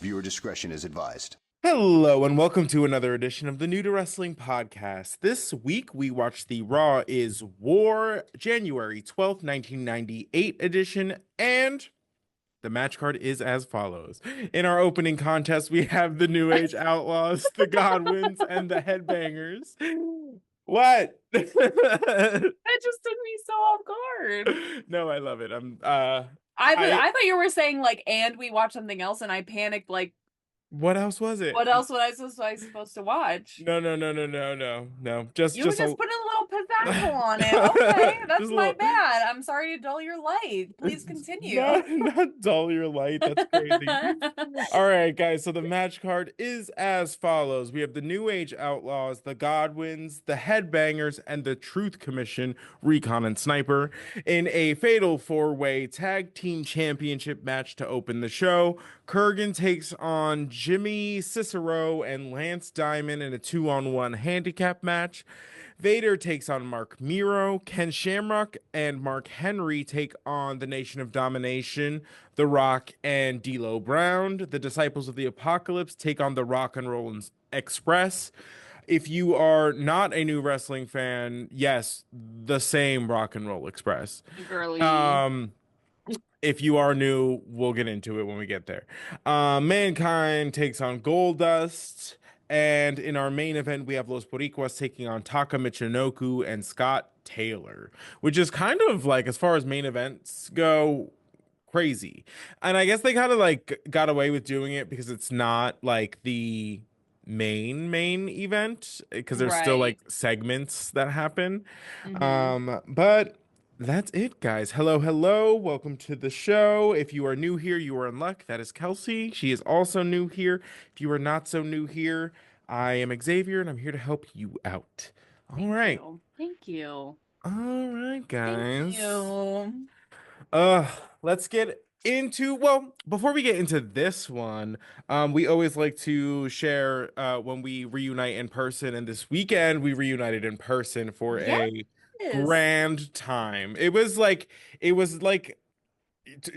Viewer discretion is advised. Hello and welcome to another edition of the New to Wrestling podcast. This week we watched the Raw is War January 12th, 1998 edition, and the match card is as follows. In our opening contest, we have the New Age Outlaws, the Godwins, and the Headbangers. What? That just took me so off guard. No, I love it. I thought you were saying like, and we watched something else, and I panicked like, what else was it? what else was I supposed to watch? No. Just You were just a... putting a little pizzazzle on it. Okay, that's my little... bad. I'm sorry to dull your light. Please continue. Not dull your light. That's crazy. All right, guys. So the match card is as follows. We have the New Age Outlaws, the Godwins, the Headbangers, and the Truth Commission, Recon and Sniper, in a fatal four-way tag team championship match to open the show. Kurrgan takes on Jimmy Cicero and Lance Diamond in a 2-on-1 handicap match. Vader takes on Mero. Ken Shamrock and Mark Henry take on the Nation of Domination, The Rock and D'Lo Brown. The Disciples of the Apocalypse take on the Rock and Roll Express. If you are not a new wrestling fan, yes, the same Rock and Roll Express. Girly. If you are new, we'll get into it when we get there. Mankind takes on Goldust. And in our main event, we have Los Boricuas taking on Taka, Michinoku, and Scott Taylor, which is kind of like, as far as main events go, crazy. And I guess they kind of like got away with doing it because it's not like the main event, because there's still like segments that happen. But that's it, guys. Hello. Welcome to the show. If you are new here, you are in luck. That is Kelsey. She is also new here. If you are not so new here, I am Xavier, and I'm here to help you out. All right. Thank you. All right, guys. Thank you. Let's get into, well, before we get into this one, we always like to share when we reunite in person, and this weekend we reunited in person for a grand time. It was like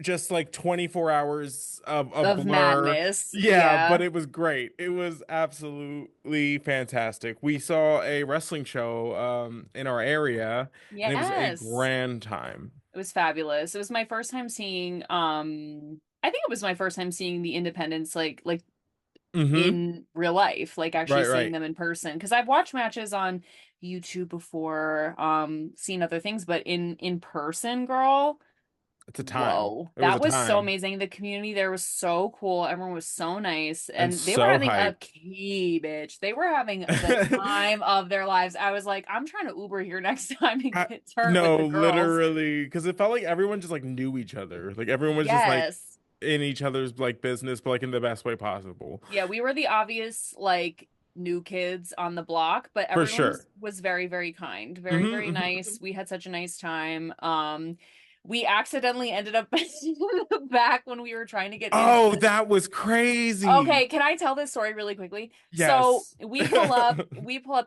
just like 24 hours of blur. Madness. Yeah, but it was great. It was absolutely fantastic. We saw a wrestling show in our area, and it was a grand time. It was fabulous. It was my first time seeing I think it was my first time seeing the Independents like in real life, like actually seeing them in person, because I've watched matches on YouTube before, seen other things, but in person, girl, it's a time. Whoa, that was so amazing. The community there was so cool. Everyone was so nice, and they were having a key, bitch. They were having the time of their lives. I was like, I'm trying to Uber here next time and get turned with the girls. Literally, because it felt like everyone just like knew each other. Like everyone was just like in each other's like business, but like in the best way possible. Yeah, we were the obvious like new kids on the block, but everyone was very, very kind, very nice. We had such a nice time. We accidentally ended up back when we were trying to get in. That was crazy. Okay, can I tell this story really quickly? Yes. So we pull up,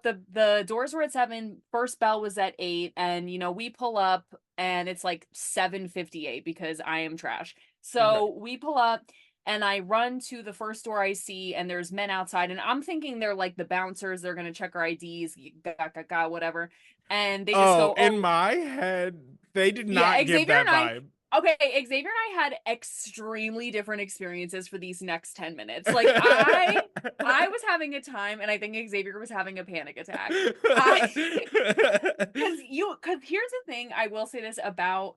the doors were at 7, first bell was at 8, and we pull up and it's like 7:58 because I am trash. So we pull up and I run to the first door I see, and there's men outside, and I'm thinking they're like the bouncers, they're gonna check our IDs, whatever. And they just go, in my head, they did not give that vibe. Okay, Xavier and I had extremely different experiences for these next 10 minutes. Like, I was having a time, and I think Xavier was having a panic attack. Because here's the thing, I will say this about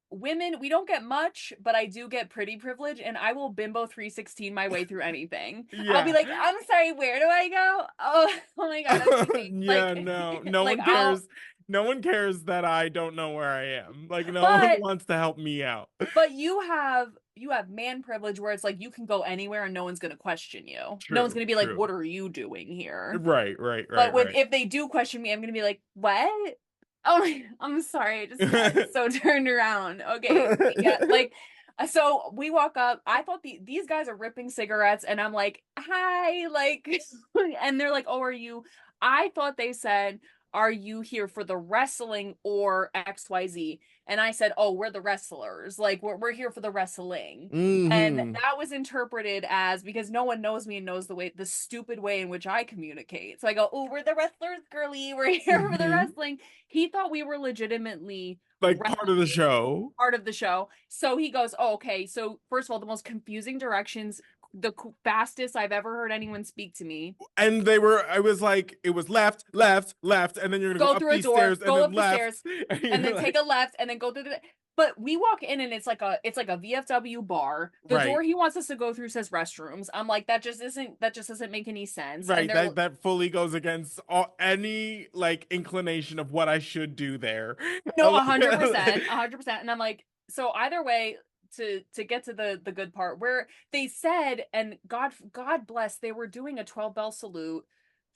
women, we don't get much, but I do get pretty privilege, and I will bimbo 316 my way through anything. I'll be like, I'm sorry, where do I go? Oh my god, that's no one cares. No one cares that I don't know where I am. Like, no one wants to help me out. But you have man privilege where it's like you can go anywhere and no one's gonna question you. No one's gonna be like, what are you doing here? Right. But if they do question me, I'm gonna be like, what? Oh, I'm sorry. I just got so turned around. Okay. Yeah, so we walk up. I thought these guys are ripping cigarettes, and I'm like, hi, and they're like, oh, are you? I thought they said, are you here for the wrestling or XYZ? And I said, oh, we're the wrestlers. Like, we're here for the wrestling. And Hmm. that was interpreted as, because no one knows me and knows the stupid way in which I communicate. So I go, oh, we're the wrestlers, girly. We're here for the Hmm. wrestling. He thought we were legitimately Like part of the wrestling, show. part of the show. So he goes, oh, okay. So first of all, the most confusing directions, the fastest I've ever heard anyone speak to me. And they were, I was like, it was left, left, left, and then you're gonna go Go up through a these door, stairs and go then up the left. stairs, And and you're then take like, a left, and then go through the. But we walk in and it's like a VFW bar. The right, door he wants us to go through says restrooms. I'm like, that just doesn't make any sense. And right. they're That fully goes against any like inclination of what I should do there. no, 100%, 100%. And I'm like, so either way, to get to the good part where they said, and God bless, they were doing a 12 bell salute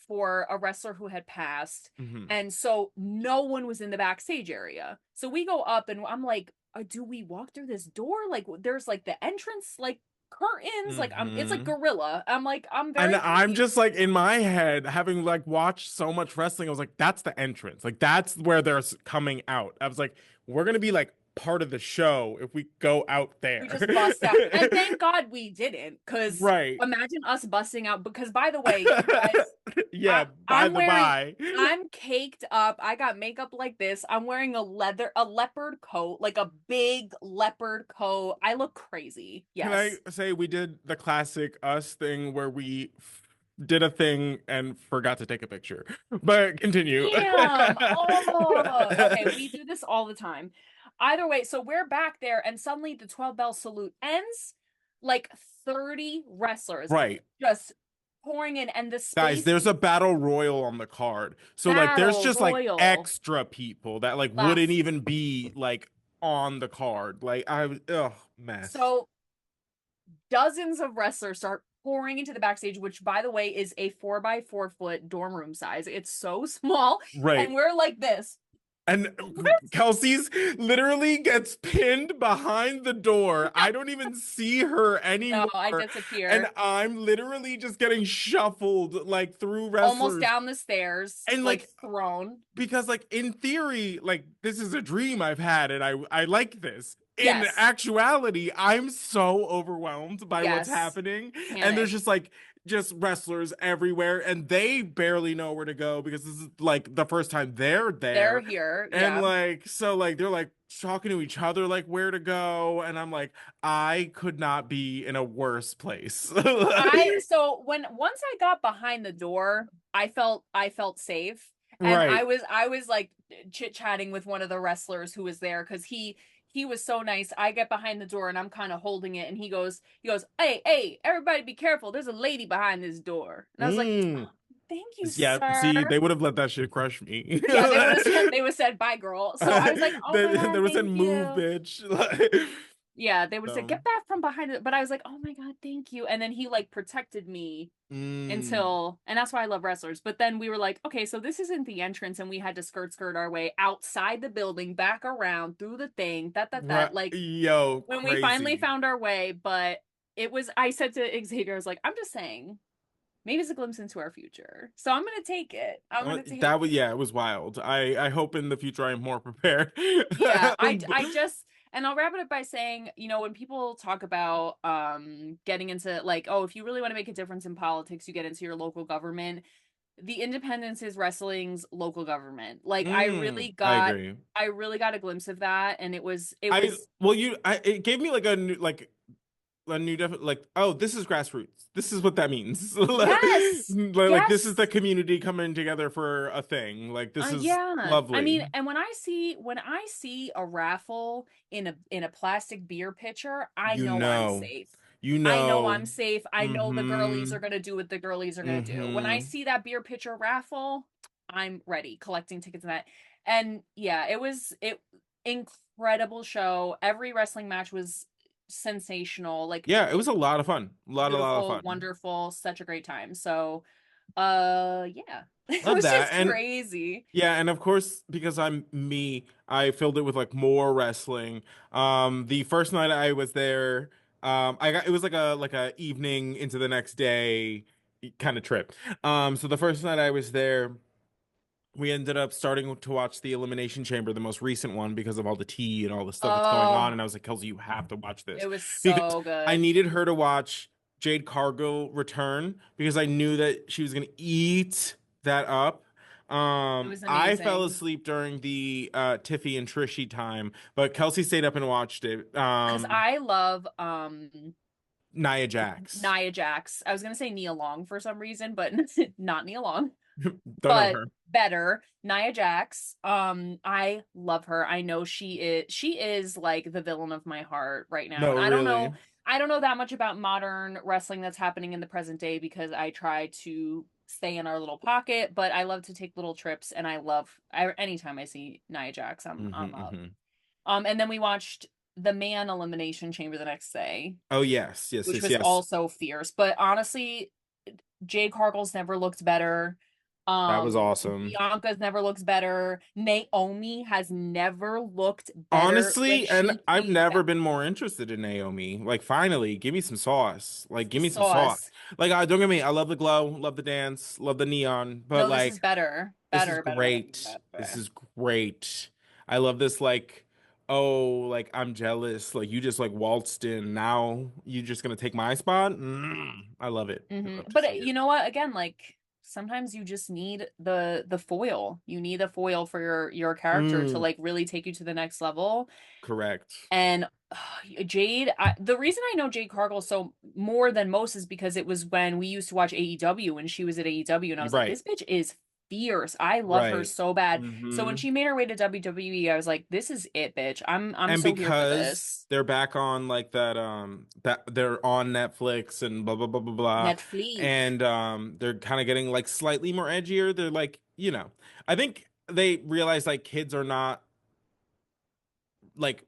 for a wrestler who had passed. Mhm. And so no one was in the backstage area. So we go up and I'm like, do we walk through this door? Like there's like the entrance, like curtains, like it's like Mhm. gorilla. I'm like, I'm And very I'm confused. just like in my head, having like watched so much wrestling, I was like, that's the entrance. Like that's where they're coming out. I was like, we're gonna be like part of the show if we go out We there. just bust out. And thank God we didn't, because Right. imagine us busting out. Because by the way, you guys, Yeah, by I'm the wearing, by. I'm caked up. I got makeup like this. I'm wearing a leopard coat, like a big leopard coat. I look crazy. Can I Yes. say we did the classic us thing where we did a thing and forgot to take a picture? But continue. Damn. Oh, okay. We do this all the time. Either way, so we're back there, and suddenly the 12 bell salute ends. Like 30 wrestlers Right. just pouring in, and the Guys, space there's a battle royal on the card. So like there's battle just like royal extra people that like wouldn't left. even be like on the card. Like I was mess. So dozens of wrestlers start pouring into the backstage, which by the way is a 4 by 4 foot dorm room size. It's so small, Right. and we're like this. And Kelsey's literally gets pinned behind the door. I don't even see her No, anymore. I And disappear I'm literally just getting shuffled like through almost wrestlers. down the stairs, And like like thrown. because like in theory, like this is a dream I've had and I like this. In Yes, actuality, I'm so overwhelmed by what's yes, happening. And there's panic. just wrestlers everywhere and they barely know where to go because this is like the first time they're They're there. here. And Yeah. like so like they're like talking to each other like where to go and I'm like I could not be in a worse place. I so when once I got behind the door, I felt safe. And Right. I was like chit-chatting with one of the wrestlers who was there because he was so nice. I get behind the door and I'm kind of holding it and he goes, "Hey, hey, everybody be careful. There's a lady behind this door." And I was like, Mm. "Oh, thank you, Yeah, see, sir." they would have let that shit crush me. Yeah, they would have said bye, girl. So I was like, "Oh my they God, would have said thank move, you." bitch. Yeah, they would have said, So, "Get back from behind it." But I was like, "Oh my God, thank you." And then he like protected me mm, until, and that's why I love wrestlers. But then we were like, okay, so this isn't the entrance, and we had to skirt our way outside the building, back around through the thing, right, like yo, when we finally crazy. found our way. But it was, I said to Xavier, I was like, I'm just saying, maybe it's a glimpse into our future. So I'm gonna take it. I'm gonna take That was it. yeah, it was wild. I hope in the future I'm more prepared. Yeah, I just, and I'll wrap it up by saying, when people talk about getting into, like, oh, if you really want to make a difference in politics, you get into your local government. The Independence is wrestling's local government. Like I agree. I really got a glimpse of that, and it I was well, it gave me like a new like oh this is grassroots, this is what that means. yes. Like this is the Yes. community coming together for a thing, like this is Yeah. I mean, lovely. and when I see a raffle in a plastic beer pitcher, I you know I'm know safe. you I know know I'm safe. I know the girlies mm-hmm are gonna do what the girlies are gonna do. When I mm-hmm see that beer pitcher raffle, I'm ready, collecting tickets and that. And yeah, it incredible show. Every wrestling match was sensational, like yeah, it was a lot of fun, a lot of beautiful, fun. wonderful, such a great time. So, yeah. It Love was that. just And crazy. yeah, and of course, because I'm me, I filled it with like more wrestling. The first night I was there, I got it was like a evening into the next day kind of trip. So the first night I was there, we ended up starting to watch the Elimination Chamber, the most recent one, because of all the tea and all the stuff that's going on. Oh, And I was like, Kelsey, you have to watch it this was because so I good. needed her to watch Jade Cargill return because I knew that she was gonna eat that up. It was I fell amazing. asleep during the Tiffy and Trishy time, but Kelsey stayed up and watched it. Because I love Nia Jax. Nia Jax. I was gonna say Nia Long for some reason, but not Nia Long. Don't know But her. better, Nia Jax. I love her. I know she is like the villain of my heart right now. No, And really. I don't know that much about modern wrestling that's happening in the present day because I try to stay in our little pocket, but I love to take little trips and anytime I see Nia Jax, I'm up. Hmm. And then we watched the man elimination chamber the next day, Oh yes, yes, which yes, was yes. also fierce. But honestly, Jade Cargill's never looked better. That was awesome. Bianca's never looks better. Naomi has never looked better when Honestly, and she I've came never back. been more interested in Naomi. Like, finally, give me some sauce. Like, give me some sauce. Sauce. Like, don't get me. I love the glow, love the dance, love the neon, but No, this is like, better. this is Better, better, better, great. better, This better. is great. I love this. Like, oh, like I'm jealous. Like, you just like waltzed in. Now you just gonna take my spot. I love it. I love to But see it. you know what? Again, like sometimes you just need the foil. You need a foil for your character to Mm, like really take you to the next level. correct. And the reason I know Jade Cargill so more than most is because it was when we used to watch AEW when she was at AEW, and I You're was like, right. this bitch is fierce. I love her Right. so bad. So when Hmm. she made her way to WWE, I was like, this is it, bitch. I'm And so here for because this. they're back on like that they're on Netflix and blah blah blah blah blah, Netflix. and they're kind of getting like slightly more edgier. They're like, I think they realize like kids are not like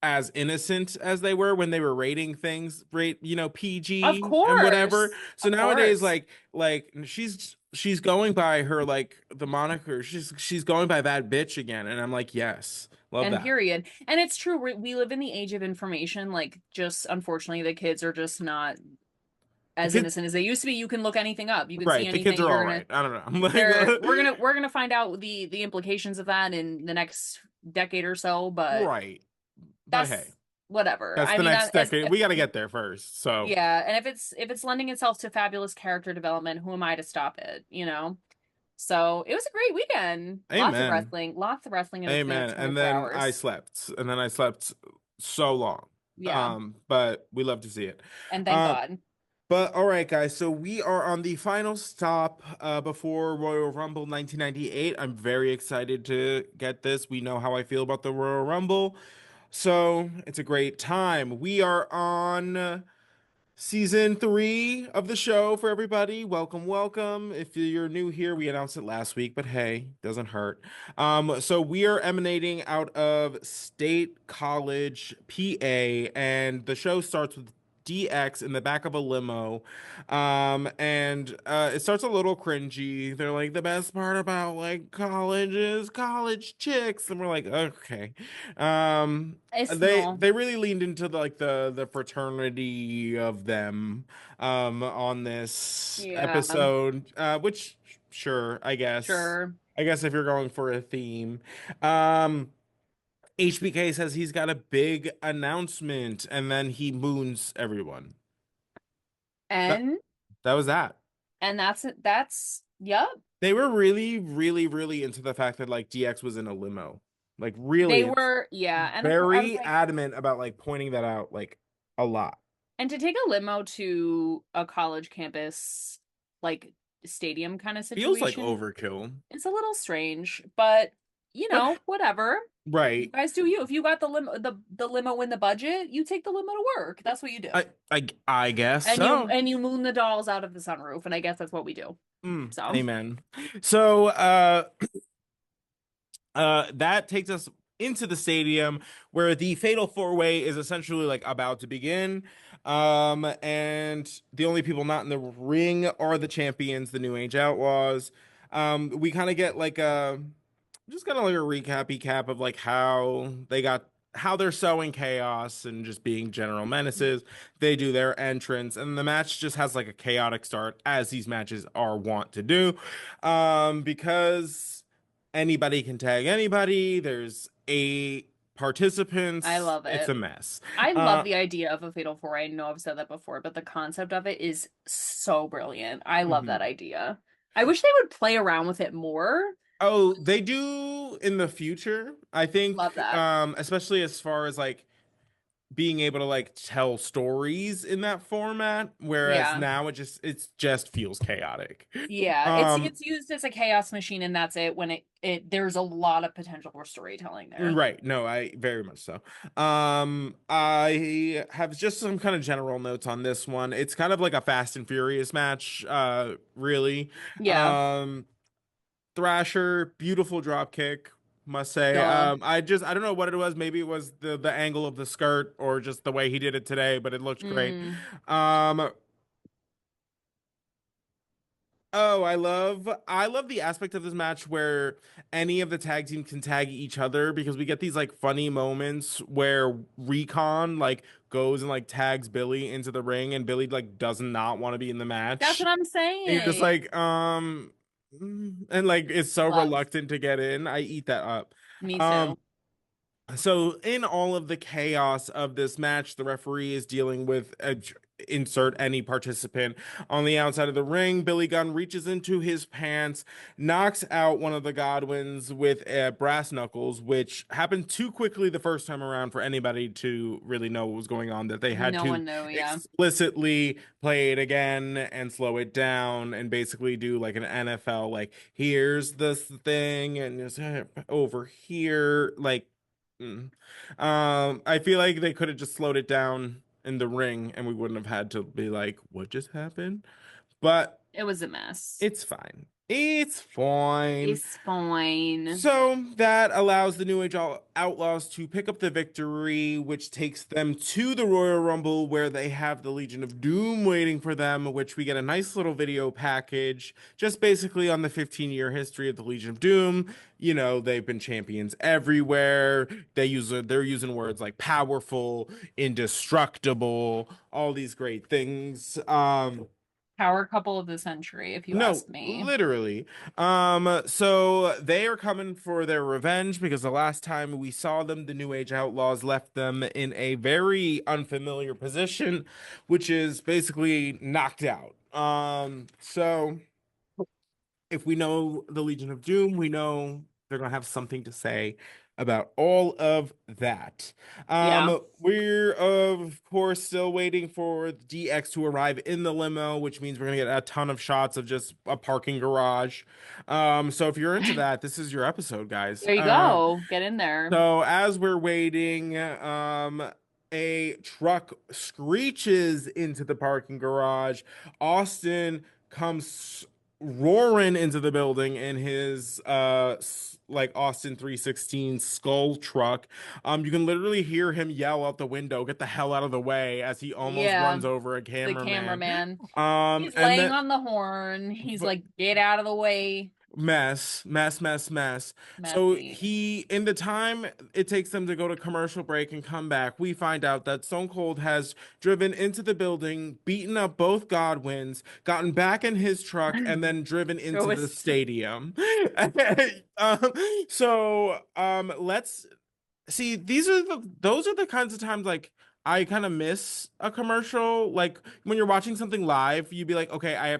as innocent as they were when they were rating things, Of PG and whatever. course. So Of nowadays, course. like she's going by her like the moniker. She's going by that bitch again, and I'm like, yes, love And that. period. And it's true. We live in the age of information. Like, just unfortunately, the kids are just not The as kids, innocent as they used to be. You can look anything up. You can see right? The kids anything. are all You're gonna right. I don't know. I'm there like, we're gonna find out the implications of that in the next decade or so, but right. But hey, that's whatever. that's I the mean, next decade. We got to get there first. So, yeah, and if it's lending itself to fabulous character development, who am I to stop it? So it was a great weekend. amen, Lots of wrestling, and it's been amen. And 24 then I hours. slept, and then I slept so long. Yeah, But we love to see it. and thank Um, God. But all right, guys. So we are on the final stop before Royal Rumble 1998. I'm very excited to get this. We know how I feel about the Royal Rumble, so it's a great time. We are on season 3 of the show for everybody. Welcome, welcome. If you're new here, we announced it last week, but hey, doesn't hurt. So we are emanating out of State College, PA, and the show starts with DX in the back of a limo. And it starts a little cringy. They're like, the best part about like college is college chicks. And we're like, okay. It's They no, they really leaned into the fraternity of them on this yeah, episode, which sure, I guess. sure. I guess if you're going for a theme. Um HBK says he's got a big announcement and then he moons everyone. That And that was that. that's it. That's yep. They were really, really, really into the fact that like DX was in a limo. Like They really were, yeah. And of course, I was very like, adamant about like pointing that out like a lot. and to take a limo to a college campus, like stadium kind of Feels like situation, overkill. it's a little strange, but But whatever. You right. guys do you. If you got the limo in the budget, you take the limo to work. That's what you do. I guess And you so. and you moon the dolls out of the sunroof, and I guess that's what we do. So, Amen. So that takes us into the stadium where the fatal four-way is essentially like about to begin. And the only people not in the ring are the champions, the New Age Outlaws. We kind of get like a just kind of like a recappy cap of like how they got how they're sowing chaos and just being general menaces. They do their entrance, and the match just has like a chaotic start, as these matches are wont to do, because anybody can tag anybody. There's 8 participants. I love It's a it. mess. I love Uh, the idea of a fatal four. I know I've said that before, but the concept of it is so brilliant. I love that mhm. idea. I wish they would play around with it more. Oh, they do in the future. I Love think, that. especially as far as like being able to like tell stories in that format, whereas Yeah. now it just feels chaotic. Yeah. It's Um, it's used as a chaos machine and that's it when it there's a lot of potential for storytelling there. right. No, I very much so. I have just some kind of general notes on this one. It's kind of like a Fast and Furious match, really. Yeah. Um, Thrasher, beautiful drop kick, must say. Duh. I don't know what it was. Maybe it was the angle of the skirt or just the way he did it today, but it looked great. Mm. Um, Oh, I love the aspect of this match where any of the tag team can tag each other because we get these like funny moments where Recon like goes and like tags Billy into the ring and Billy like does not want to be in the That's match. what I'm And you're just saying. like, and like is so Love. reluctant to get in. I eat that up. Me Um, too. so, in all of the chaos of this match, the referee is dealing with insert any participant on the outside of the ring. Billy Gunn reaches into his pants, knocks out one of the Godwins with brass knuckles, which happened too quickly the first time around for anybody to really know what was going on, that they had No to one knew, yeah. explicitly play it again and slow it down and basically do like an NFL, like, here's this thing and just over here, like. Mm. I feel like they could have just slowed it down in the ring and we wouldn't have had to be like, what just happened? But It was a mess. it's fine. It's fine. It's fine. So that allows the New Age Outlaws to pick up the victory, which takes them to the Royal Rumble, where they have the Legion of Doom waiting for them, which we get a nice little video package, just basically on the 15-year history of the Legion of Doom. You know, they've been champions everywhere. They're using words like powerful, indestructible, all these great things. Power couple of the century, if you No, ask me. literally. So they are coming for their revenge because the last time we saw them, the New Age Outlaws left them in a very unfamiliar position, which is basically knocked out. So if we know the Legion of Doom, we know they're gonna have something to say about all of that. Yeah. We're of course still waiting for DX to arrive in the limo, which means we're gonna get a ton of shots of just a parking garage. So if you're into that, this is your episode, guys. There you go. Get in there. So as we're waiting, a truck screeches into the parking garage. Austin comes roaring into the building in his like Austin 316 skull truck. You can literally hear him yell out the window, "Get the hell out of the way," as he almost Yeah. runs over a The cameraman. cameraman. He's And laying then on the horn. He's but like, get out of the way. mess. So Messy. in the time it takes them to go to commercial break and come back, we find out that Stone Cold has driven into the building, beaten up both Godwins, gotten back in his truck, and then driven It into the was, stadium. Let's see. Those are the kinds of times like I kind of miss a commercial. Like when you're watching something live, you'd be like, okay, I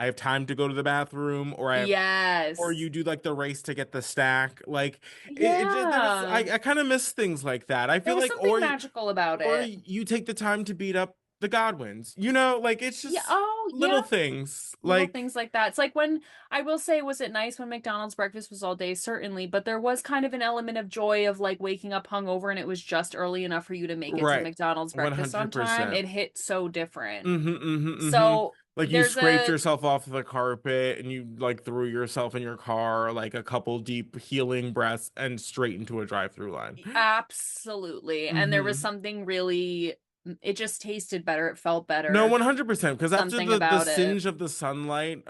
have time to go to the bathroom, or yes. you do like the race to get the stack. Like Yeah. I kind of miss things like that. I There feel was like, something magical about or it. you take the time to beat up the Godwins. You know, like it's Yeah. just Oh, little yeah. things. Little Like things like that. It's like when I will say, was it nice when McDonald's breakfast was all day? Certainly, but there was kind of an element of joy of like waking up hungover and it was just early enough for you to make it to right, McDonald's breakfast on time. 100%. It hit so different. Mm-hmm. So Like you there's scraped a yourself off the carpet and you like threw yourself in your car, like a couple deep healing breaths and straight into a drive-through line. absolutely, and there was Mm-hmm. something really. It just tasted better. It felt No, better. 100%. Because after Something the about it. singe of the sunlight,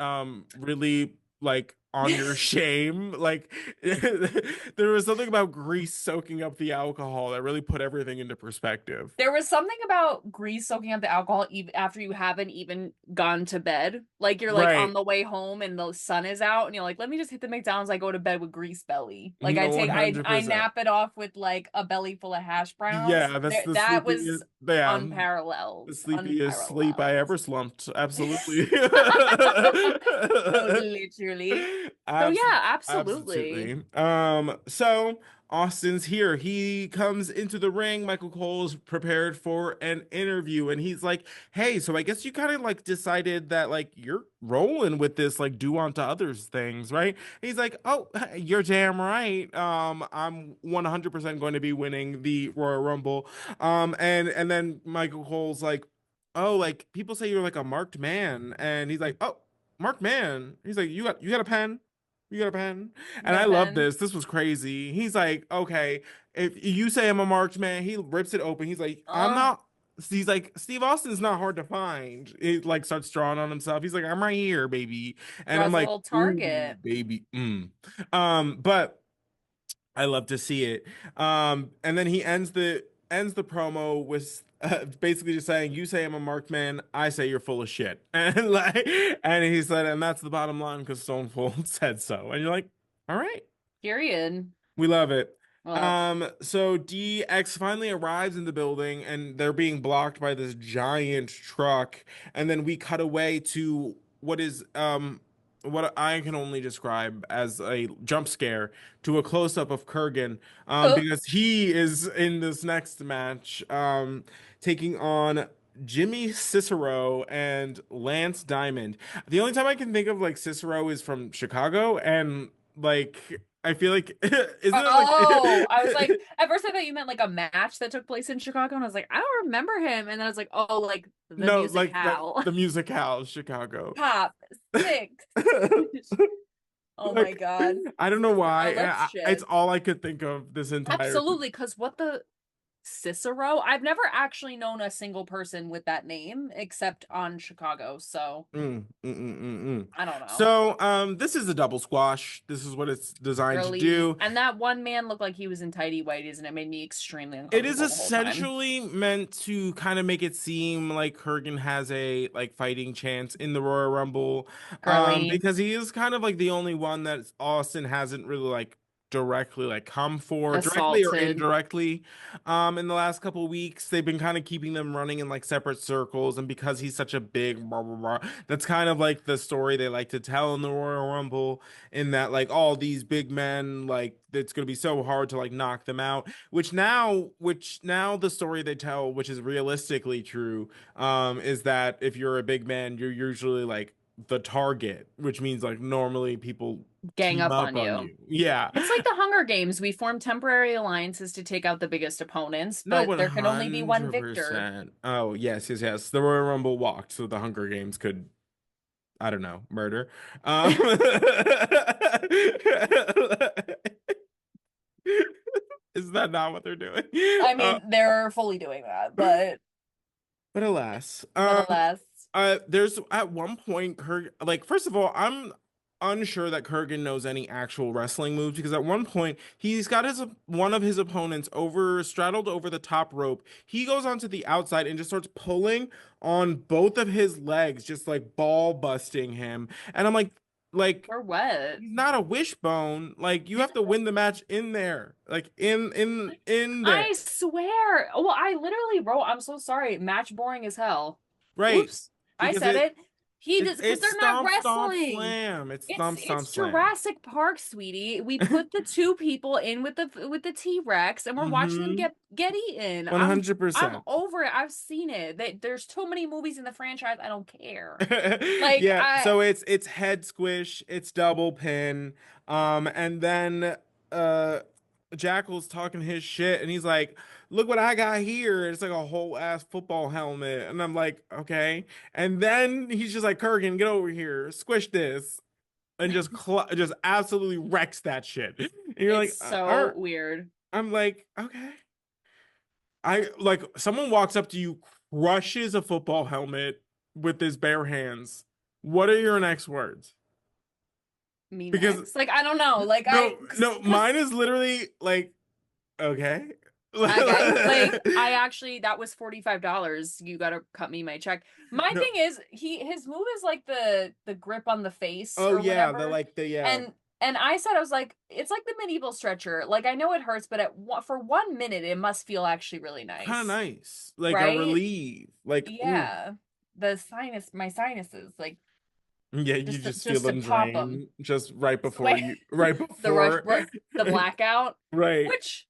really like on your shame. Like there was something about grease soaking up the alcohol that really put everything into perspective. There was something about grease soaking up the alcohol even after you haven't even gone to bed. Like you're like on Right. the way home and the sun is out and you're like, let me just hit the McDonald's. I go to bed with grease belly. Like I No, take I 100%. nap it off with like a belly full of hash browns. Yeah, that's the That sleepiest. was Yeah, the unparalleled. sleepiest sleep I Unparalleled. ever slumped. Absolutely. No, literally. So yeah, absolutely. Absolutely. So Austin's here. He comes into the ring. Michael Cole's prepared for an interview, and he's like, "Hey, so I guess you kind of like decided that like you're rolling with this like do unto others things, right?" He's like, "Oh, you're damn right. I'm 100% going to be winning the Royal Rumble." And then Michael Cole's like, "Oh, like people say you're like a marked man," and he's like, "Oh." Mark Man. He's like, you got a pen? You got a pen? You And got I a love pen? this. This was crazy. He's like, okay, if you say I'm a marked man, he rips it open. He's like, I'm Oh, not. He's like, Steve Austin's not hard to find. He like starts drawing on himself. He's like, I'm right here, baby. And I'm draws a like, little ooh, target. baby. Mm. But I love to see it. And then he ends the promo with basically just saying, "You say I'm a marked man, I say you're full of shit," and like, and he said, "And that's the bottom line because Stone Cold said so." And you're like, "All right, Period. we love it." Well, So DX finally arrives in the building, and they're being blocked by this giant truck, and then we cut away to what I can only describe as a jump scare to a close up of Kurrgan, because he is in this next match, taking on Jimmy Cicero and Lance Diamond. The only time I can think of like Cicero is from Chicago, and like I feel like isn't it oh, I was like, like at first I thought you meant like a match that took place in Chicago, and I was like, I don't remember him. And then I was like, oh, like the no, music like Hal. the music house Chicago. Pop, six. Oh my Like God. I don't know why. No, that's It's shit. all I could think of this entire. Absolutely, because what the Cicero? I've never actually known a single person with that name except on Chicago, so Mm. I don't know. So, this is a double squash. This is what it's designed to Really. do. And that one man looked like he was in tidy whities, and it made me extremely It is uncomfortable the whole time. essentially meant to kind of make it seem like Kurgan has a like fighting chance in the Royal Rumble, Girly, because he is kind of like the only one that Austin hasn't really like directly like come for directly or assaulted. indirectly. In the last couple weeks, they've been kind of keeping them running in like separate circles, and because he's such a big blah, blah, blah, that's kind of like the story they like to tell in the Royal Rumble, in that like all these big men, like it's gonna be so hard to like knock them out, which now the story they tell, which is realistically true, is that if you're a big man, you're usually like the target, which means like normally people Gang team up up on on you. you. Yeah. It's like the Hunger Games. We form temporary alliances to take out the biggest opponents, No, but there can only be one victor. 100%. Oh, yes. The Royal Rumble walked, so the Hunger Games could, I don't know, murder. Um, is that not what they're doing? I Uh, mean, they're fully doing that, but alas, but alas, there's at one point, like, first of all, I'm unsure that Kurgan knows any actual wrestling moves, because at one point he's got his one of his opponents over straddled over the top rope. He goes onto the outside and just starts pulling on both of his legs, just like ball busting him. And I'm like we're wet. he's not a wishbone. Like you have to win the match in there, like in there, I swear. Well, I literally wrote, I'm so sorry. Match boring as hell. right? Oops. I Because said it. He it's does because it's they're not stomp stomp wrestling. slam. It's It's stomp stomp it's slam. Jurassic Park, sweetie. We put the two people in with the T-Rex and we're watching them Mm-hmm. get eaten. I'm 100%. over it. I've seen it. There's too many movies in the franchise. I don't care. Like Yeah, I so it's head squish, it's double pin, and then uh Jackal's talking his shit, and he's like, "Look what I got here!" It's like a whole ass football helmet, and I'm like, "Okay." And then he's just like, "Kurgan, get over here, squish this," and just absolutely wrecks that shit. And you're it's like, so "Are?" weird. I'm like, "Okay." I like someone walks up to you, crushes a football helmet with his bare hands. What are your next words? me Because next. Like, I don't know. Like, no, mine is literally like, okay. okay. Like, that was $45. You gotta cut me my check. My No. thing is, his move is like the grip on the face Oh or yeah, whatever. yeah. And I said, I was like, it's like the medieval stretcher. Like, I know it hurts, but for 1 minute, it must feel actually really Kind of nice. nice. Like a Right? relief. Like, ooh. Yeah. My sinuses, like Yeah, you just feel just to them pop them. drain just right before Wait, you, right the rush, before. the blackout, Right. which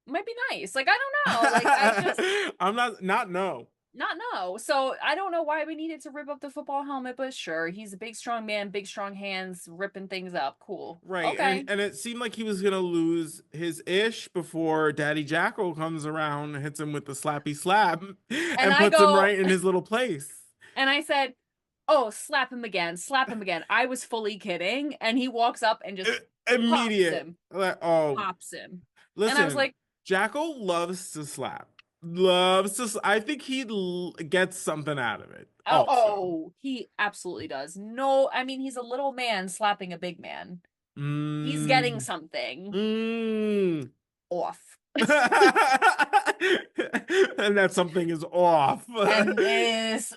might be nice. Like, I don't know. Like, I just I'm not no. not know. So I don't know why we needed to rip up the football helmet, but sure, he's a big, strong man, big, strong hands, ripping things up. Cool. Right. Okay. And it seemed like he was gonna lose his ish before Daddy Jackal comes around and hits him with the slappy slap And and I puts him go, right in his little place. and I said, "Oh, slap him again, slap him again." I was fully kidding, and he walks up and just pops Immediate. him, Like, oh, pops him, and I was listen, like, Jackal loves to slap. Loves to. I think he gets something out of it. "Oh, Also. oh, he absolutely does." No, I mean he's a little man slapping a big man. He's getting Mm. something Mm. off, And that something is off. and this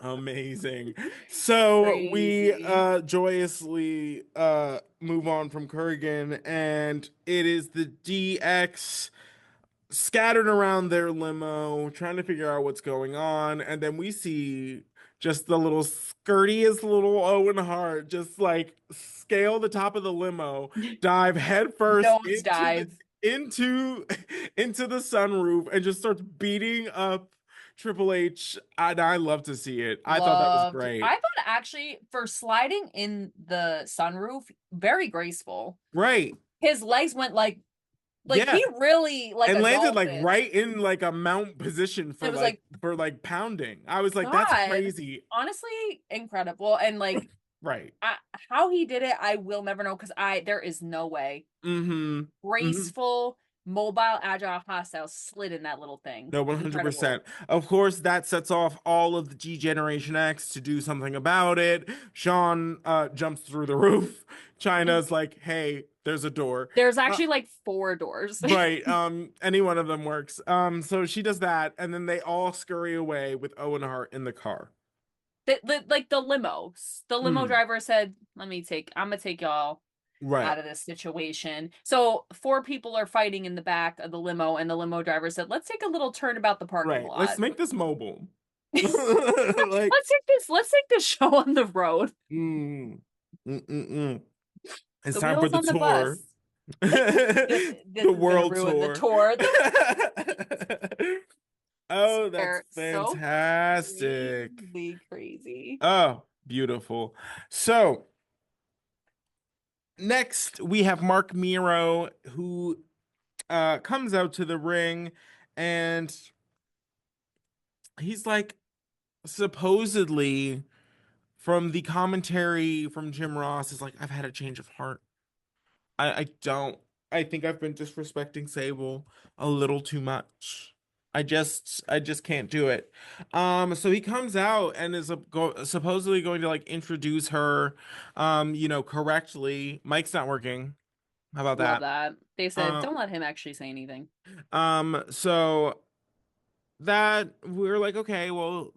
Amazing. So we crazy. joyously move on from Kurrgan, and it is the DX scattered around their limo, trying to figure out what's going on. And then we see just the little skirtiest little Owen Hart just like scale the top of the limo, dive headfirst Nose dive. into into the sunroof, and just starts beating up Triple H. And I love to see it. I thought that was Loved. I great. thought actually for sliding in the sunroof, very graceful. Right. His legs went like Yeah. he really like And a landed like dolphin. right in like a mount position It was like, for like pounding. I was like, that's God, crazy. honestly, incredible. And like Right. how he did it, I will never know because there is no way. Mm-hmm. Mm-hmm. Graceful, mobile, agile, hostile, slid in that little thing. No, Incredible. 100%. Of course, that sets off all of the G Generation X to do something about it. Sean jumps through the roof. China's like, hey, there's a door. There's Uh, actually like 4 doors. right. Any one of them works. So she does that, and then they all scurry away with Owen Hart in the car. Like the limos. The limo Mm, driver said, I'm gonna take y'all right. out of this situation. So 4 people are fighting in the back of the limo, and the limo driver said, let's take a little turn about the parking Right. Let's lot. make this mobile. Like, Let's take this show on the road. mm, mm. It's The time for wheels the on the tour. bus. This The is gonna world ruin the tour. tour. Oh, that's They're so fantastic. crazy, crazy. Oh, beautiful. So next we have Marc Mero, who comes out to the ring, and he's like supposedly from the commentary from Jim Ross is like, I've had a change of heart. I don't. I think I've been disrespecting Sable a little too much. I just can't do it. So he comes out and is supposedly going to like introduce her, correctly. Mic's not working. How about Love that? that. They said, Um, don't let him actually say anything. so that we're like, okay, well,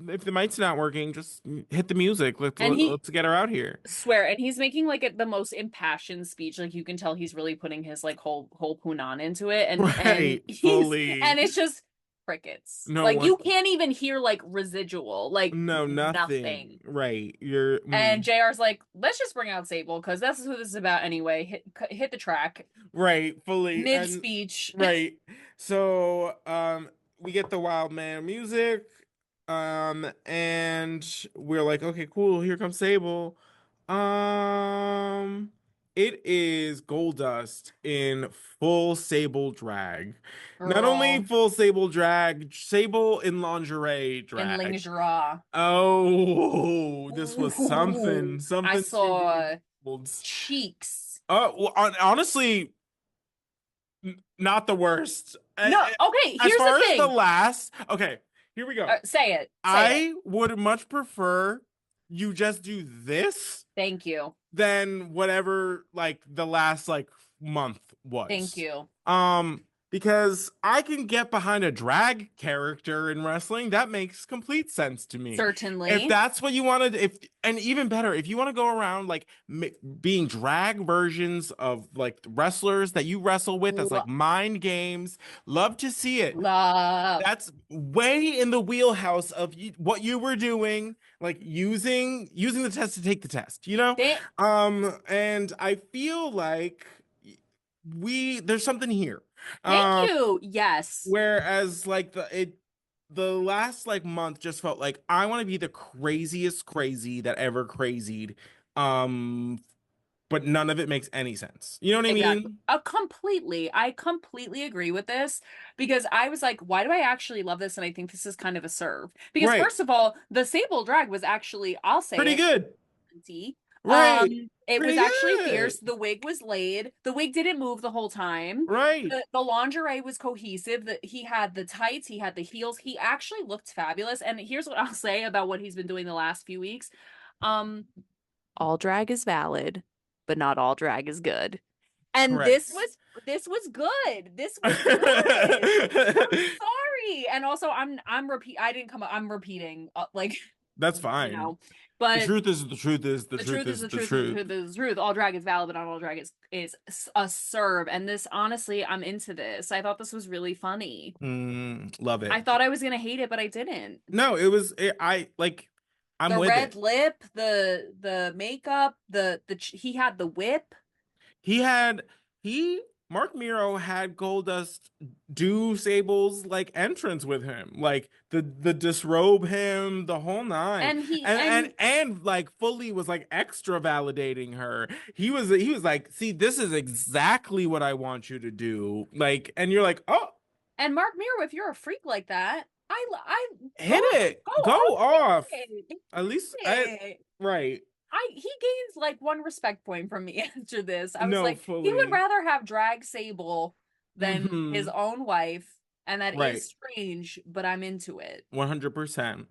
if the mic's not working, just hit the music. And he Let's get her out here. swear, and he's making like the most impassioned speech. Like you can tell he's really putting his like whole punan into it, and Right, he's fully. and it's just crickets. No Like one. you can't even hear like residual, like No, nothing. nothing. Right. You're And JR's like, let's just bring out Sable because that's who this is about anyway. Hit the track right, fully. mid And speech. right. So, we get the Wild Man music. And we're like, okay, cool, here comes Sable. Um, it is Goldust in full Sable drag. Not only Girl full Sable drag, Sable in lingerie in drag. lingerie. Oh, this was something, Ooh, I something to saw behold. cheeks. Well, honestly, not the worst. No, okay, As here's the far as the thing. last, okay, here we go. Say it. Say it. I would much prefer you just do this Thank you. than whatever like the last like month Thank was. you. Because I can get behind a drag character in wrestling. That makes complete sense to me. If Certainly. that's what you wanted, if and even better, if you want to go around like being drag versions of like wrestlers that you wrestle with as Lo- like mind games, love to see it. love. That's way in the wheelhouse of what you were doing, like using the test to take the test, you know? Th- And I feel like there's something here. Thank Um, you. Yes. whereas like the last like month just felt like I want to be the craziest crazy that ever crazied. Um, but none of it makes any sense. You know what I Exactly. mean? Completely. I completely agree with this because I was like, why do I actually love this? And I think this is kind of a serve. Because Right. first of all, the Sable drag was actually, I'll say Pretty it, good. plenty. Right. It was Pretty actually good. fierce. The wig was laid. The wig didn't move the whole time. Right. The lingerie was cohesive. He had the tights, he had the heels. He actually looked fabulous. And here's what I'll say about what he's been doing the last few weeks. Um, all drag is valid, but not all drag is good. And Correct. this was good. This was good. I'm sorry. And also I didn't come up I'm repeating like That's you fine. know. The But truth is the truth is the the truth truth is is the the truth is the truth. truth is the truth. All drag is valid, but not all drag is a serve. And this honestly, I'm into this. I thought this was really funny. Love I it. thought I was gonna hate it, but I didn't. No, it was I like I'm The with red it. lip, the makeup, he had the whip. He had he Mark Mero had Goldust do Sable's like entrance with him, like the disrobe him, the whole nine, And he and like fully was like extra validating her. He was like, see, this is exactly what I want you to do, like, and you're like, oh, And Mark Mero, if you're a freak like that, I hit it, go go all off. the way. At least I Yeah. right. He gains like one respect point from me after this. I was No, like, he would fully. rather have drag Sable than his Hmm. own wife, and that Right. is strange, but I'm into it. 100%.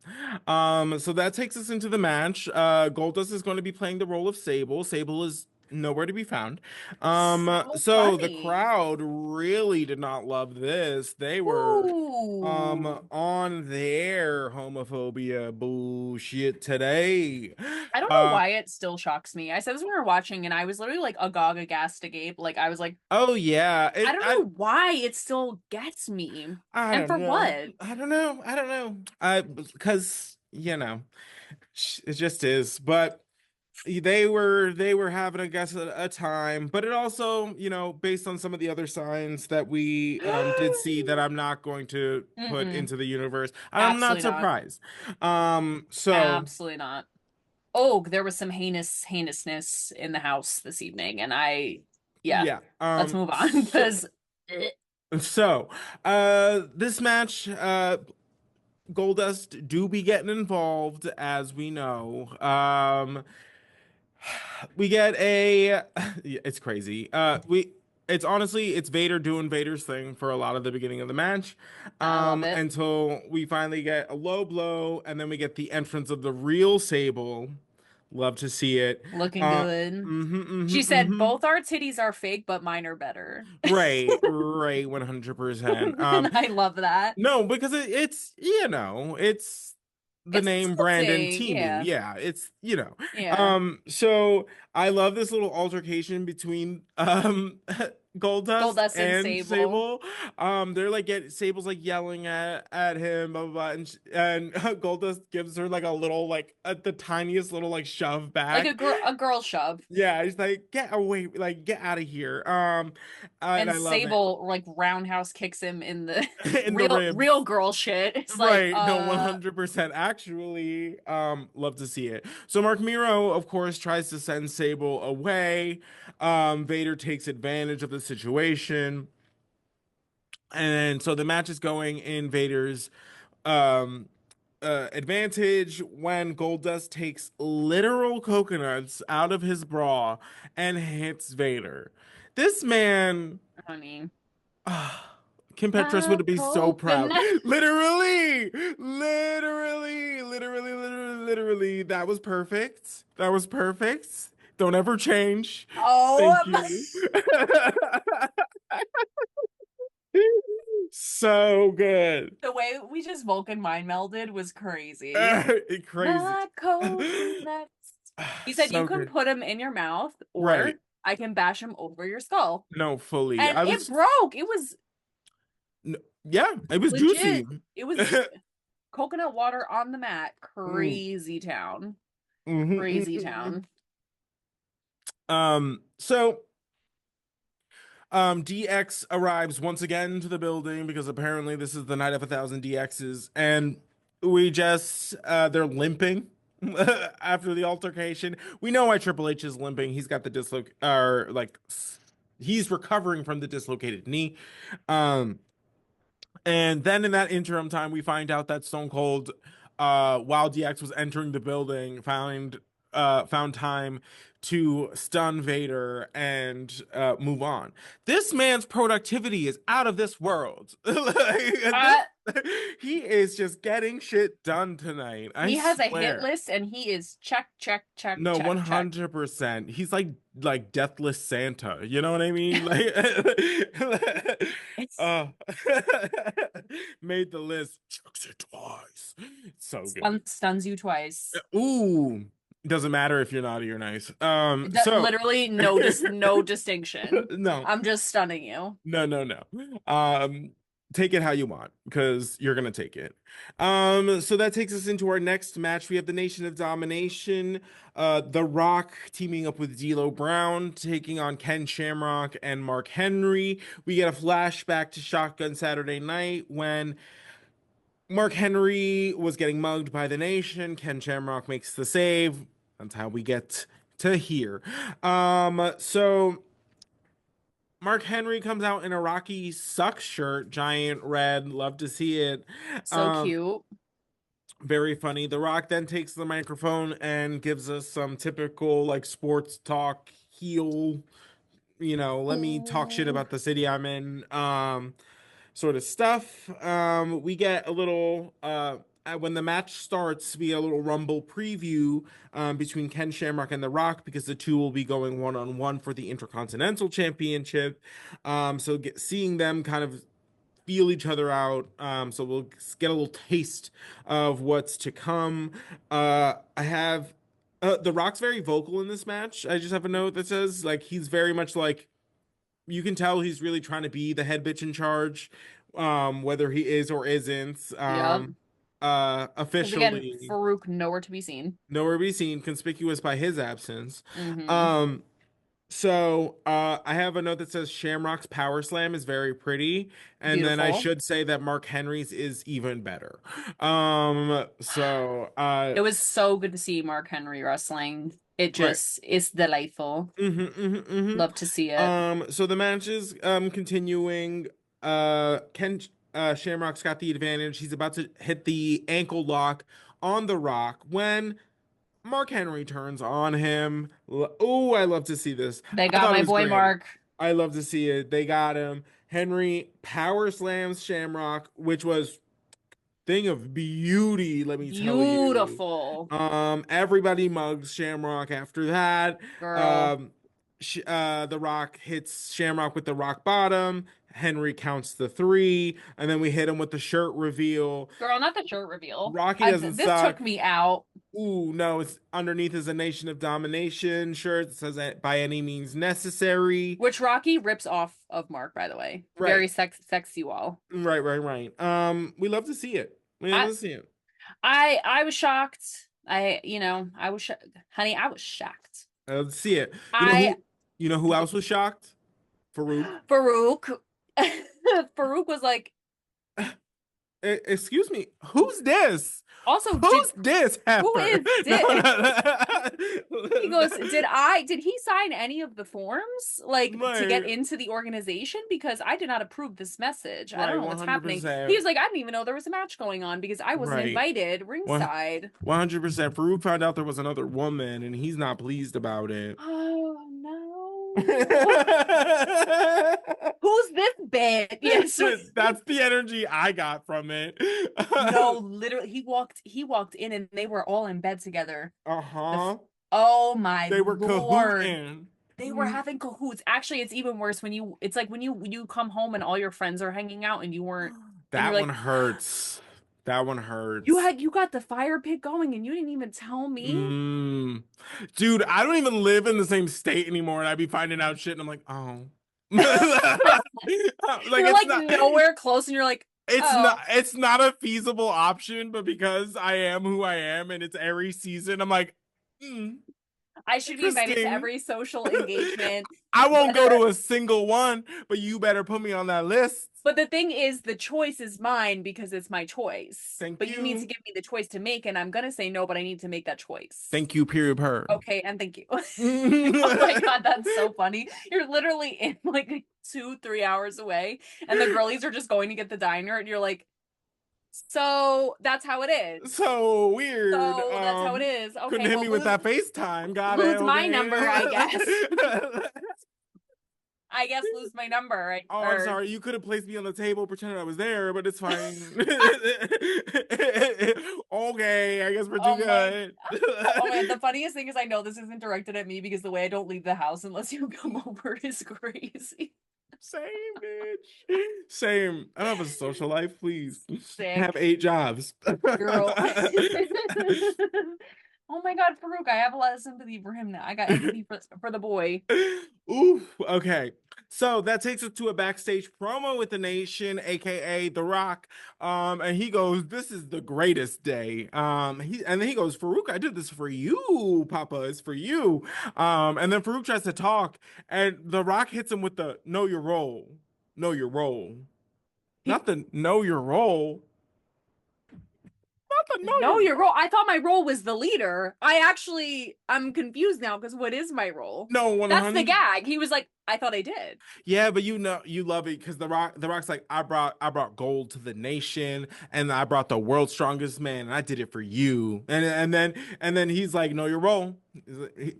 So that takes us into the match. Goldust is going to be playing the role of Sable. Sable is nowhere to be found. So So the funny. crowd really did not love this. They were Ooh. on their homophobia bullshit today. I don't know Uh why it still shocks me. I said this when we were watching, and I was literally like agog aghast agape. Like I was like, oh yeah. I don't know why it still gets me. I And don't for know. what? I don't know. I don't know. Because it just is. But they were having, I guess, a time, but it also, based on some of the other signs that we did see that I'm not going to put Mm-mm. into the universe, I'm not Absolutely not. surprised. So Absolutely not. Oh, there was some heinousness in the house this evening, and yeah, yeah. let's move on because So this match, Goldust do be getting involved, as we know. We get a it's crazy. It's honestly it's Vader doing Vader's thing for a lot of the beginning of the match. I love it. Until we finally get a low blow and then we get the entrance of the real Sable. Love to see it. Looking Uh good. She said mm-hmm. both our titties are fake, but mine are better. Right, 100%. And I love that. No, because it's the It's name Brandon tilting. Timu. Yeah. Yeah, it's Yeah. So I love this little altercation between Goldust Goldust and and Sable. Sable. They're like Sable's like yelling at him, blah blah, blah, and Goldust gives her like a little like the tiniest little like shove Like back. a girl shove. Yeah, he's like, get away, like get out of here. And And I love it. Sable like roundhouse kicks him in the In the real ribs. girl shit. It's like, Right. No, 100%. Actually, love to see it. So Mark Mero, of course, tries to send Sable away. Vader takes advantage of the situation. And so the match is going in Vader's um advantage when Goldust takes literal coconuts out of his bra and hits Vader. This man, honey. Kim Petras My would be so proud. coconut. Literally. That was perfect. That was perfect. Don't ever change. Thank Oh, you. So good. the way we just Vulcan mind melded was crazy. Crazy. My coconuts. He said you So can good. put him in your mouth or Right. I can bash him over your skull. No, fully. And I it was broke. It was yeah, it was juicy. legit. It was coconut water on the mat. Mm. Crazy town. Mhm, Crazy mhm. town. So DX arrives once again to the building because apparently this is the night of 1,000 DXs, and we just they're limping after the altercation. We know why Triple H is limping. He's got the he's recovering from the dislocated knee. Um, and then in that interim time, we find out that Stone Cold, while DX was entering the building, found time to stun Vader and move on. This man's productivity is out of this world. Uh, He is just getting shit done tonight. I he has a hit swear. list and he is check, check, check, No, check, check. 100%. He's like deathless Santa. You know what I mean? Like It's uh made the list. Checks it twice. So good. stuns you twice. Ooh. Doesn't matter if you're naughty or nice. So Literally no distinction. no. I'm just stunning you. No. Take it how you want because you're gonna take it. So that takes us into our next match. We have the Nation of Domination, The Rock teaming up with D'Lo Brown, taking on Ken Shamrock and Mark Henry. We get a flashback to Shotgun Saturday Night when Mark Henry was getting mugged by the Nation. Ken Shamrock makes the save. That's how we get to here. So Mark Henry comes out in a Rocky Sucks shirt, giant red. Love to see it. So Um, cute. Very funny. The Rock then takes the microphone and gives us some typical like sports talk, heel, let me talk shit Ooh. about the city I'm in, sort of stuff. We get a little when the match starts, we get a little Rumble preview between Ken Shamrock and The Rock because the two will be going one-on-one for the Intercontinental Championship. Seeing them kind of feel each other out. So we'll get a little taste of what's to come. I have The Rock's very vocal in this match. I just have a note that says like he's very much like you can tell he's really trying to be the head bitch in charge, whether he is or isn't. Yep. Because again, Officially Farooq nowhere to be seen. nowhere to be seen, conspicuous by his absence. Mm-hmm. Um, I have a note that says Shamrock's power slam is very pretty, and then I Beautiful. should say that Mark Henry's is even better. It was so good to see Mark Henry wrestling. It Right. just is delightful. Love to see it. So the match is continuing. Ken Shamrock's got the advantage. He's about to hit the ankle lock on the Rock when Mark Henry turns on him. Oh, I love to see this. They I got thought it my was boy great. Mark. I love to see it. They got him. Henry power slams Shamrock, which was thing of beauty, let me tell you. Beautiful. Everybody mugs Shamrock after that. Girl. Um, the Rock hits Shamrock with the rock bottom. Henry counts the three, and then we hit him with the shirt reveal. Girl, not the shirt reveal. Rocky doesn't This took suck. me out. Ooh, no, it's underneath is a Nation of Domination shirt. It says that by any means necessary. Which Rocky rips off of Mark, by the way. Very Right. sexy wall. Right. We love to see it. We love I to see it. I was shocked. I was honey, I was shocked. Let's see it. I You know who else was shocked? Farouk. Farooq Farooq was like, Excuse me, who's this? also Who's this heifer? who is this? No. He goes, did he sign any of the forms like to get Right. into the organization? Because I did not approve this message. I Right, don't know what's happening. 100%. He was like, I didn't even know there was a match going on because I wasn't Right. invited ringside. 100%. Farouk found out there was another woman and he's not pleased about it. Oh no. Who's this bit. Yes. That's the energy I got from it. No, literally, he walked in and they were all in bed together. Uh-huh. Oh my They were Lord. cahooting. They were having cahoots. Actually, it's even worse when it's like when you come home and all your friends are hanging out and you weren't, and you're That one like, hurts. That one hurts. you got the fire pit going and you didn't even tell me. Mm. Dude, I don't even live in the same state anymore, and I'd be finding out shit, and I'm like, oh. Like You're like nowhere close and you're like, oh, it's not a feasible option, but because I am who I am and it's Aries season, I'm like, mm, I should be invited to interesting. every social engagement. I won't go Whether to a single one, but you better put me on that list. But the thing is, the choice is mine because it's my choice. Thank But you need to you. give me the choice to make, and I'm gonna say no, but I need to make that choice. Thank you, period per. Okay, and thank you. Oh my God, that's so funny. You're literally in like 2, 3 hours away, and the girlies are just going to get the diner, and you're like, so that's how it is. So weird. So that's how it is. Couldn't Okay, hit well, me with that FaceTime. Got it. lose my number, I guess. Okay. I guess lose my number, right? Oh, I'm Or sorry. You could have placed me on the table, pretended I was there, but it's fine. Okay, I guess we're too oh my good. Oh man, the funniest thing is I know this isn't directed at me because the way I don't leave the house unless you come over is crazy. Same, bitch. Same. I don't have a social life, please. I have Sick 8 jobs. girl. Oh my God, Farooq, I have a lot of sympathy for him now. I got empathy for the boy. Ooh, okay. So that takes us to a backstage promo with the Nation, aka The Rock. And he goes, "This is the greatest day." And then he goes, "Farooq, I did this for you, Papa. It's for you." And then Farooq tries to talk, and The Rock hits him with the "Know your role, know your role," He, not the "Know your role," not the "Know no, your your role. role." I thought my role was the leader. I'm confused now because what is my role? No, That's the 100. gag. He was like, I thought I did. Yeah, but you know you love it because the Rock's like, I brought gold to the nation, and I brought the world's strongest man, and I did it for you. And then he's like, know your role.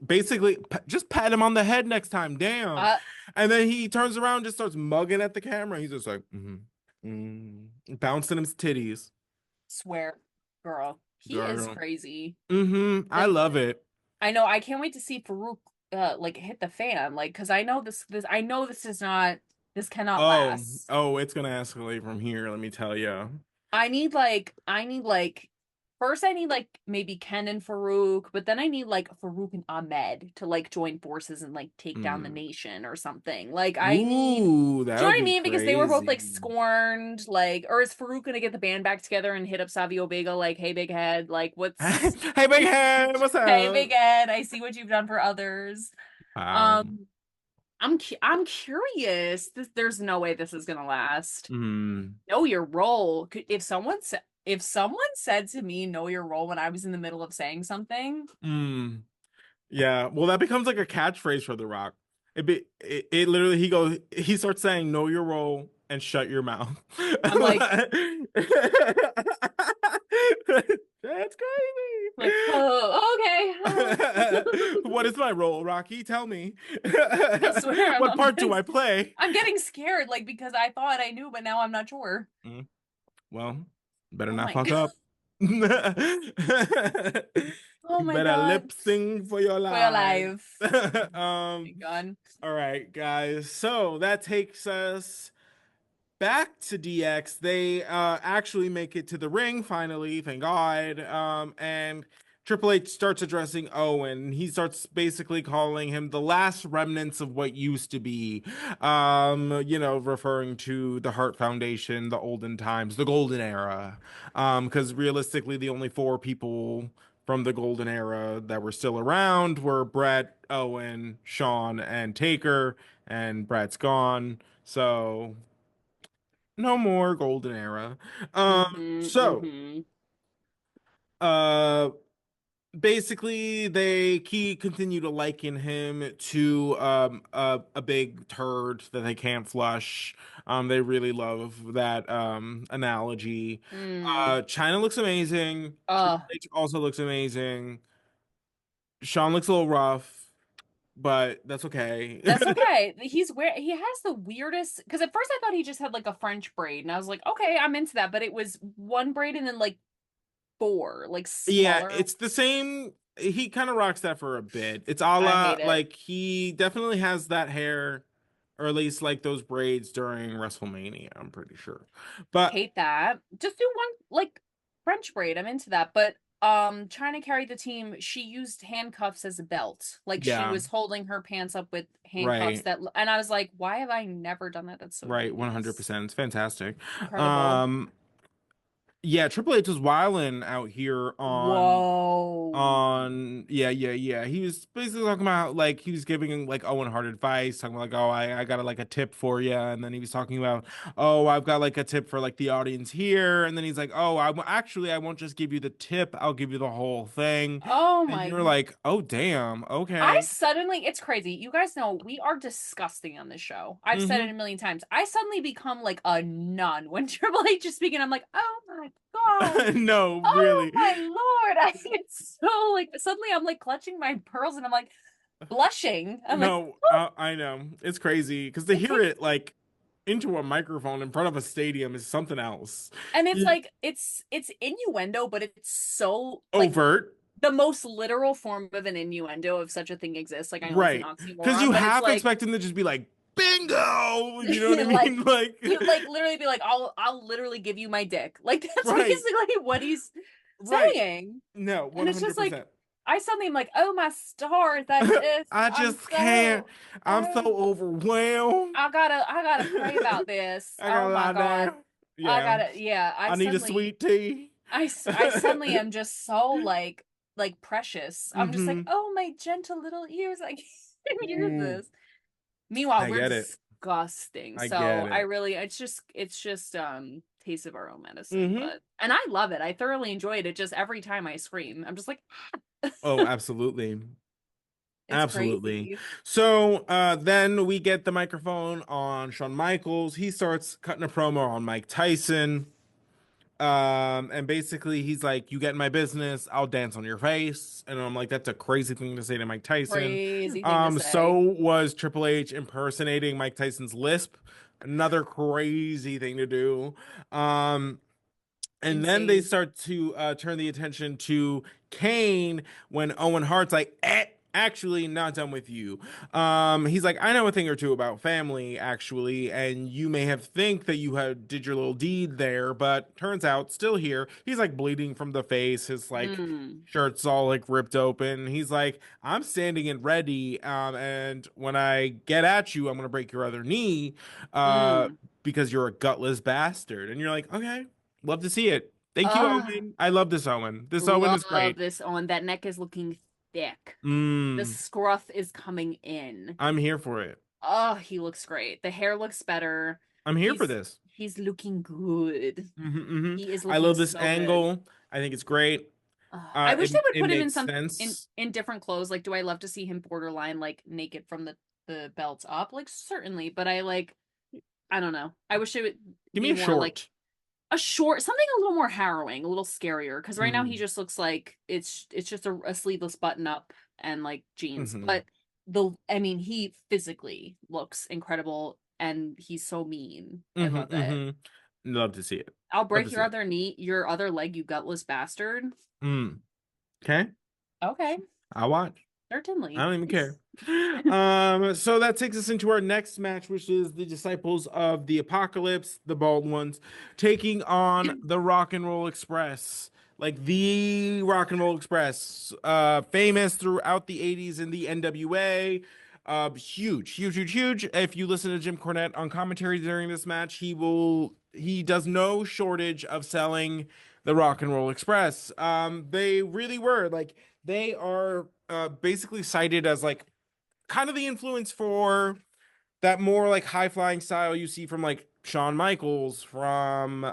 Basically, just pat him on the head next time. Damn. Uh, And then he turns around, and just starts mugging at the camera. He's just like, bouncing his titties, swear, girl, he is girl. crazy. I The love it. I know. I can't wait to see Farouk like hit the fan. Like, because I know this I know this is not this cannot Oh, last. oh, it's gonna escalate from here. Let me tell you. I need like first I need like maybe Ken and Farouk, but then I need like Farouk and Ahmed to like join forces and like take down the nation or something. Like I need Ooh, that do you know would what I be mean? Because they were both like crazy. scorned, like, or is Farouk gonna get the band back together and hit up Savio Vega like, hey big head, like what's Hey, big head, what's hey up? big head, I see what you've done for others. Wow. Um I'm curious. There's no way this is gonna last. Mm, Know your role. If someone said to me, "Know your role," when I was in the middle of saying something, mm. Yeah. Well, that becomes like a catchphrase for The Rock. It literally he starts saying know your role and shut your mouth. I'm like, That's crazy. oh, okay. What is my role, Rocky? Tell me. I swear, What part do I play? I'm getting scared, like because I thought I knew, but now I'm not sure. Mm, well, better Oh not my fuck god. up. You Oh my better god. lip sync for your For your life. life. My god. All right, guys. So that takes us back to DX. They actually make it to the ring finally, thank God. And Triple H starts addressing Owen. He starts basically calling him the last remnants of what used to be. Referring to the Hart Foundation, the olden times, the golden era. Because realistically, the only 4 people from the golden era that were still around were Brett, Owen, Shawn, and Taker, and Brett's gone. So no more golden era. Mm-hmm. So Mm-hmm. uh basically they continue to liken him to a big turd that they can't flush. They really love that analogy. Mm. China looks amazing. Triple Uh, H also looks amazing. Shawn looks a little rough. but that's okay. That's okay. He has the weirdest, because at first I thought he just had like a French braid, and I was like, okay, I'm into that, but it was one braid and then like four, like Yeah, smaller. it's the same. He kind of rocks that for a bit. It's a I la hate it. like he definitely has that hair, or at least like those braids during WrestleMania, I'm pretty sure. But Hate that. Just do one like French braid. I'm into that. But trying to carry the team, she used handcuffs as a belt. Like she yeah, was holding her pants up with handcuffs right. that, and I was like, why have I never done that? That's so Right, genius. 100%. It's fantastic. Incredible. Um, yeah, Triple H was wilding out here Whoa. yeah. He was basically talking about like he was giving like Owen Hart advice, talking about like, oh, I got like a tip for you, and then he was talking about, oh, I've got like a tip for like the audience here, and then he's like, oh, I won't just give you the tip, I'll give you the whole thing, Oh and my. you're like, oh damn, okay. It's crazy. You guys know we are disgusting on this show. I've said it Mm-hmm. a million times. I suddenly become like a nun when Triple H is speaking. I'm like, oh my God. No, Oh really. my Lord. I get so like, suddenly I'm like clutching my pearls and I'm like blushing. I'm like, No, oh, I know. It's crazy because to it hear takes, it like into a microphone in front of a stadium is something else. and it's You- like, it's innuendo, but it's so like Overt, the most literal form of an innuendo if such a thing exists. Like, I know it's an right? Because oxymoron, you but it's half like, expect him to just be like, bingo, you know what I like mean? Like, he'd like literally be like, I'll literally give you my dick. Like that's right, basically what he's right. saying. No, And it's just like 100%. I suddenly am like, oh my stars, I I'm just can't. so I'm so oh overwhelmed. I gotta pray about this. I Oh gotta my lie God. down. I Yeah, gotta yeah, I need a sweet tea. I suddenly am just so like precious. I'm just like, Mm-hmm. oh my gentle little ears, I can't hear Ooh, this. Meanwhile, I we're get it. disgusting. I So get I it. really it's just taste of our own medicine. Mm-hmm. But and I love it. I thoroughly enjoyed it. Just every time I scream, I'm just like, Oh, absolutely. it's Absolutely. crazy. So then we get the microphone on Shawn Michaels. He starts cutting a promo on Mike Tyson. And basically he's like, you get in my business, I'll dance on your face. And I'm like, that's a crazy thing to say to Mike Tyson. Crazy thing to So say. was Triple H impersonating Mike Tyson's lisp. Another crazy thing to do. Um, and then they Insane. start to turn the attention to Kane when Owen Hart's like, actually, not done with you. He's like, I know a thing or two about family, actually, and you may have think that you had did your little deed there, but turns out still here. He's like bleeding from the face. His like Mm, shirt's all like ripped open. He's like, I'm standing and ready. And when I get at you, I'm gonna break your other knee. Uh, mm. because you're a gutless bastard. And you're like, okay. Love to see it. Thank you, Ah, Owen. I love this Owen. This Owen is love great. this on. That neck is looking thick. The Mm, scruff is coming in. I'm here for it. Oh, he looks great. The hair looks better. I'm here for He's this. he's looking good. Hmm. He is I looking love this so good. angle. I think it's great. I wish they would It put him in makes some sense. in different clothes. Like, do I love to see him borderline like naked from the belts up? Like, certainly, but I don't know. I wish it would Give me be a more like short. a short something a little more harrowing, a little scarier. Because right now he Mm, just looks like it's just a sleeveless button up and like jeans. hmm. But the I mean, he physically looks incredible and he's so mean. I Hmm. love it. Hmm. Love to see it. I'll Love to break see it. your other leg, you gutless bastard. Mm. Okay. Okay, I'll watch. I certainly. don't even care. So that takes us into our next match, which is the Disciples of the Apocalypse, the bald ones, taking on the Rock and Roll Express. Like the Rock and Roll Express, famous throughout the 80s in the NWA. Huge. If you listen to Jim Cornette on commentary during this match, he does no shortage of selling the Rock and Roll Express. They really were like they are basically cited as like kind of the influence for that more like high flying style you see from like Shawn Michaels from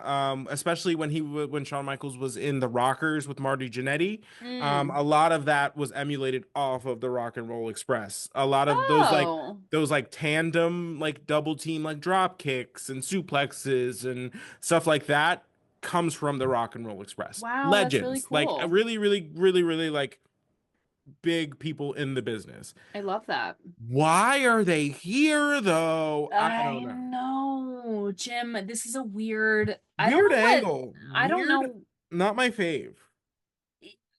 especially when Shawn Michaels was in the Rockers with Marty Jannetty. Mm. A lot of that was emulated off of the Rock and Roll Express. A lot of Oh, those like tandem like double team like drop kicks and suplexes and stuff like that comes from the Rock and Roll Express. wow, that's really Legends. Like cool. really like big people in the business. I love that. Why are they here though? I I don't know. know, Jim. This is a weird. I don't Weird know what. angle. I don't Weird. know. Not my fave.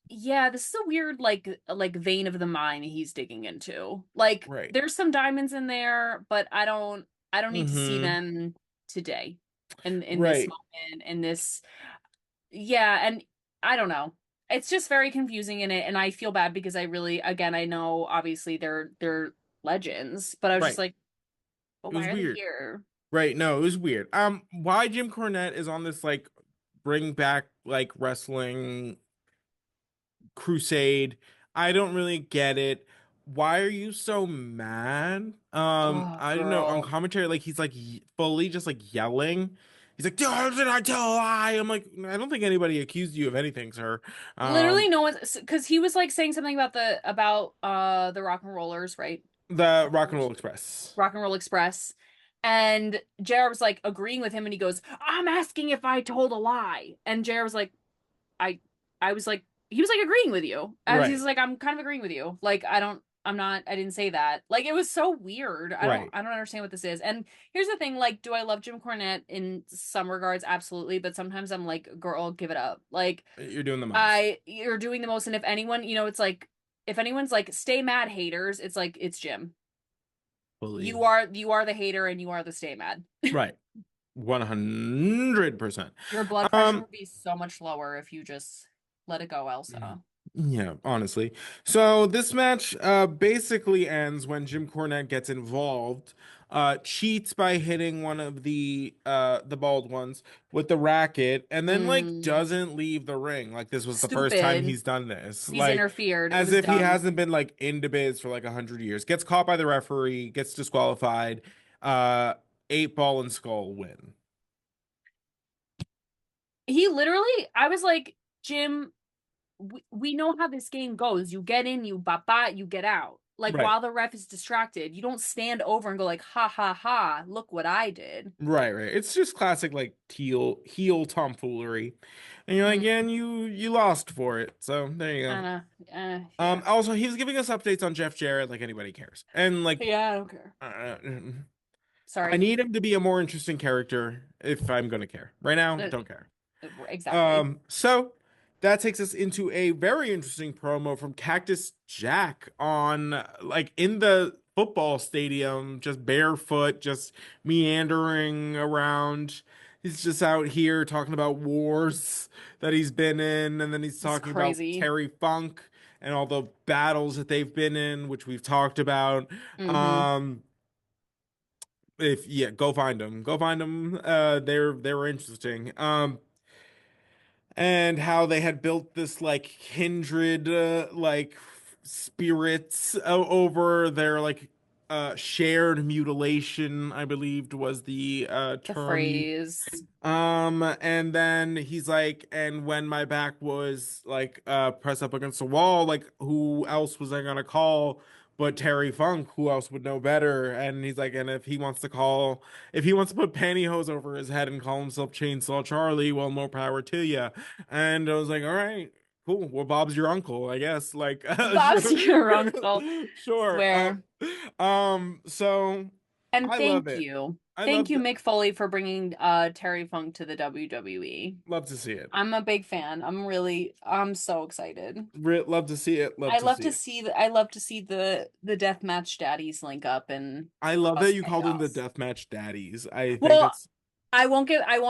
Yeah, this is a weird like vein of the mine he's digging into. Like Right. there's some diamonds in there, but I don't need to see Mm-hmm. them today in this Right. moment in this yeah, and I don't know. It's just very confusing in it and I feel bad because I really again I know obviously they're legends, but I was just Right. like, but It why was are they weird. here? Right. No, it was weird. Why Jim Cornette is on this like bring back like wrestling crusade. I don't really get it. Why are you so mad? Oh, I don't know. On girl. commentary, like he's like fully just like yelling. He's like, did I tell a lie? I'm like, I don't think anybody accused you of anything, sir. Literally Um, no one's because he was like saying something about the rock and rollers, right? the Rock and Rock and rollers. Roll Express. Rock and Roll Express. And JR was like agreeing with him and he goes, I'm asking if I told a lie. And JR was like, I I was like he was like agreeing with you. I was he's Right, like, I'm kind of agreeing with you. Like I didn't say that. Like it was so weird. right. I don't understand what this is. And here's the thing, like, do I love Jim Cornette in some regards? Absolutely. But sometimes I'm like, girl, give it up. Like You're doing the most. you're doing the most. And if anyone, it's like if anyone's like stay mad haters, it's like it's Jim. Fully. You are the hater and you are the stay mad. Right. 100%. Your blood pressure Um, would be so much lower if you just let it go, Elsa. Yeah, honestly. So this match basically ends when Jim Cornette gets involved, cheats by hitting one of the bald ones with the racket, and then like Mm, doesn't leave the ring. Like this was the first time stupid. he's done this. He's Like interfered. It as was if he dumb. hasn't been like into biz for like 100 years. Gets caught by the referee, gets disqualified. Uh, Eight ball and skull win. He literally, I was like, Jim, we know how this game goes. You get in, you bop, you get out. Like Right. while the ref is distracted, you don't stand over and go like, ha ha ha, look what I did. Right, right. It's just classic like heel tomfoolery. And you're like, Mm, yeah, and you lost for it. So there you I go. know. Yeah. Also he was giving us updates on Jeff Jarrett like anybody cares. And like Yeah, I don't care. uh, I Sorry. need him to be a more interesting character if I'm gonna care. Right now, Uh, don't care. exactly. So that takes us into a very interesting promo from Cactus Jack on like in the football stadium, just barefoot, just meandering around. He's just out here talking about wars that he's been in, and then he's It's talking about crazy. Terry Funk and all the battles that they've been in, which we've talked about. Mm-hmm. Um, if yeah, go find them. Go find them. They were interesting. And how they had built this like kindred like spirits over their like shared mutilation, I believed was the The term. phrase. And then he's like, and when my back was like pressed up against the wall, like who else was I gonna call but Terry Funk? Who else would know better? And he's like, and if he wants to put pantyhose over his head and call himself Chainsaw Charlie, well, more power to you. And I was like, all right, cool. Well, Bob's your uncle, I guess. Like, Bob's your uncle. sure, sure. Swear. So And I love thank it. you. I Thank love you, the, Mick Foley, for bringing Terry Funk to the WWE. love to see it. I'm a big fan. I'm so excited. Love to see it. Love to see it. I love to see the Deathmatch Daddies link up and I love that cause you called them the chaos. Deathmatch Daddies. I think Well, it's I won't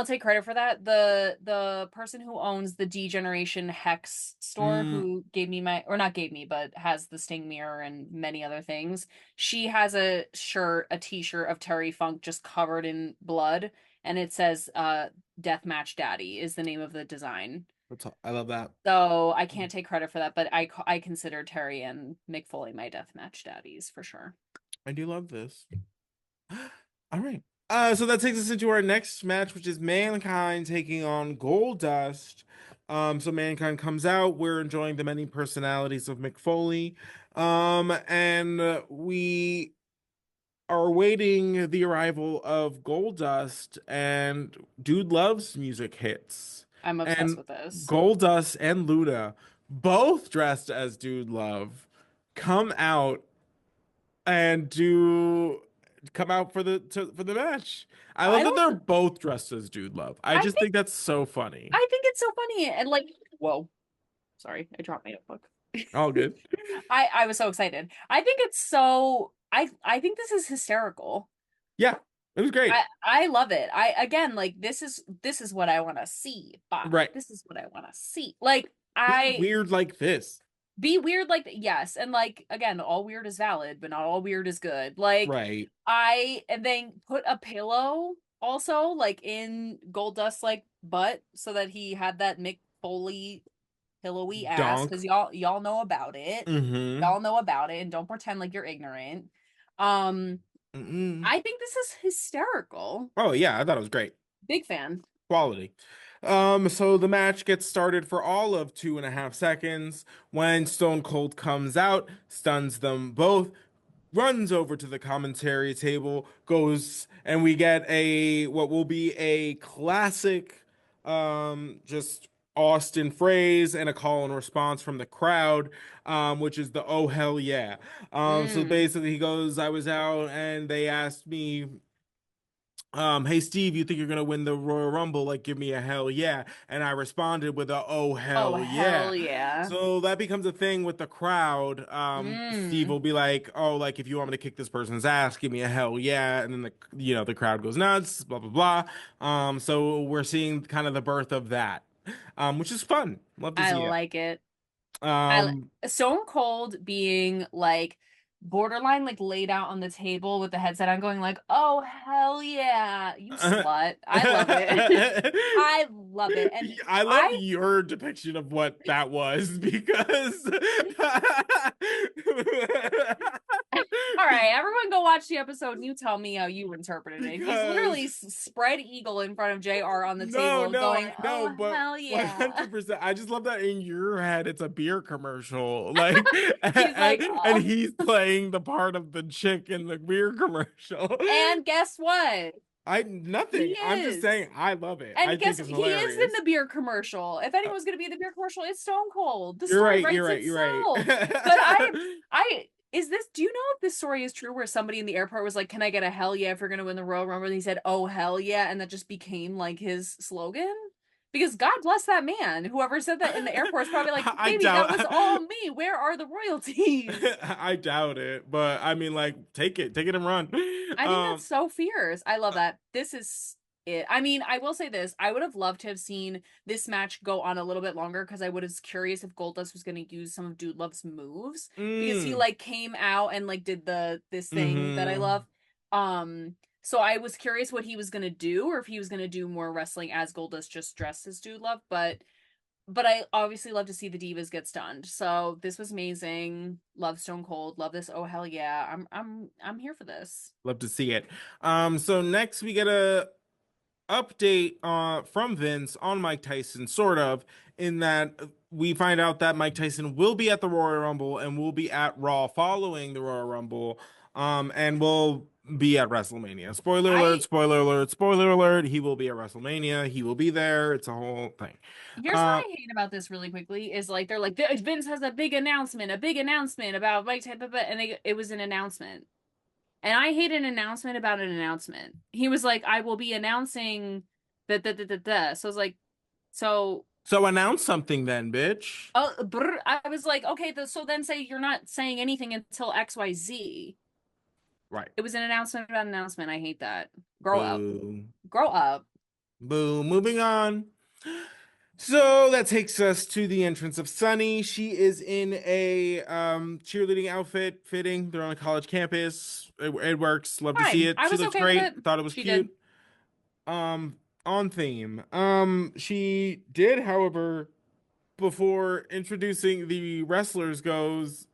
take credit for that. The person who owns the D Generation Hex store, mm, who gave me my or not gave me, but has the Sting mirror and many other things. She has a t-shirt of Terry Funk just covered in blood, and it says Deathmatch Daddy is the name of the design. I love that. So I can't take credit for that, but I consider Terry and Mick Foley my Deathmatch Daddies for sure. I do love this. All right. So that takes us into our next match, which is Mankind taking on Goldust. So Mankind comes out. We're enjoying the many personalities of Mick Foley. And we are awaiting the arrival of Goldust, and Dude Loves music hits. I'm obsessed And with this. Goldust and Luda both dressed as Dude Love. come out and do come out for for the match. I love I that they're don't. both dressed as Dude Love. I I just think. think that's so funny. I think it's so funny and like. Whoa. Sorry, I dropped my notebook. All good. I was so excited. I think it's so. I think this is hysterical. Yeah, it was great. I love it. I again like this is what I want to see. Bah, Right. this is what I want to see. Like Be I weird like this. be weird like yes, and like again, all weird is valid, but not all weird is good. Like Right. I and then put a pillow also like in Goldust like butt so that he had that Mick Foley pillowy ass Donk. because y'all know about it. Mm-hmm. Y'all know about it and don't pretend like you're ignorant. Um Mm-mm. I think this is hysterical. Oh yeah, I thought it was great. Big fan. Quality. So the match gets started for all of 2.5 seconds when Stone Cold comes out, stuns them both, runs over to the commentary table, goes, and we get a what will be a classic, just Austin phrase and a call and response from the crowd, which is the "Oh hell yeah." So Mm. basically, he goes, "I was out, and they asked me." Hey Steve, you think you're gonna win the Royal Rumble? Like, give me a hell yeah. And I responded with a oh Oh hell yeah. hell yeah. So that becomes a thing with the crowd. Steve Mm. will be like, oh, like if you want me to kick this person's ass, give me a hell yeah. And then the crowd goes nuts, blah blah blah. So we're seeing kind of the birth of that. Which is fun. Love to I see it. like it. Um Stone Cold being like borderline like laid out on the table with the headset on going like, "Oh hell yeah, you slut." I love it. I love it. And I love I your depiction of what that was because all right, everyone go watch the episode and you tell me how you interpreted it. He's literally because spread eagle in front of JR on the no, table no, going, I know, "Oh but hell yeah." 100%. I just love that in your head it's a beer commercial, like, He's like, and he's playing the part of the chick in the beer commercial. and guess what? I He nothing. I'm just is. saying I love it. I And think guess it's he is in hilarious. the beer commercial. If anyone's going to be in the beer commercial, it's Stone Cold. The You're story right. You're writes right. You're right. itself. But I is this? Do you know if this story is true? Where somebody in the airport was like, "Can I get a hell yeah if you're going to win the Royal Rumble?" And he said, "Oh hell yeah," and that just became like his slogan. Because God bless that man. Whoever said that in the airport is probably like, I "Baby, that was doubt. all me. Where are the royalties?" I doubt it, but I mean, like, take it and run. I think that's Um, so fierce. I love that. This is it. I mean, I will say this. I would have loved to have seen this match go on a little bit longer because I was curious if Goldust was going to use some of Dude Love's moves because he mm, like came out and like did this thing that I mm-hmm. love. So I was curious what he was going to do or if he was going to do more wrestling as Goldust just dressed as Dude Love, but I obviously love to see the divas get stunned. So this was amazing. Love Stone Cold. Love this. Oh hell yeah. I'm here for this. Love to see it. So next we get a update from Vince on Mike Tyson, sort of, in that we find out that Mike Tyson will be at the Royal Rumble and will be at Raw following the Royal Rumble, and will be at WrestleMania. Spoiler alert, I spoiler alert, spoiler alert. He will be at WrestleMania. He will be there. It's a whole thing. Here's what Uh, I hate about this really quickly is like they're like Vince has a big announcement about Mike type of and it was an announcement. And I hate an announcement about an announcement. He was like, I will be announcing that. So I was like, so so announce something then, bitch. I was like, okay, so then say you're not saying anything until XYZ. Right. It was an announcement about an announcement. I hate that. Grow up. Boo. Grow up. Boo. Moving on. So that takes us to the entrance of Sunny. She is in a cheerleading outfit fitting. They're on a college campus. It works. Love to see Fine. it. I She was looks okay with great. it. Thought it was She did. cute. On theme. She did, however, before introducing the wrestlers goes,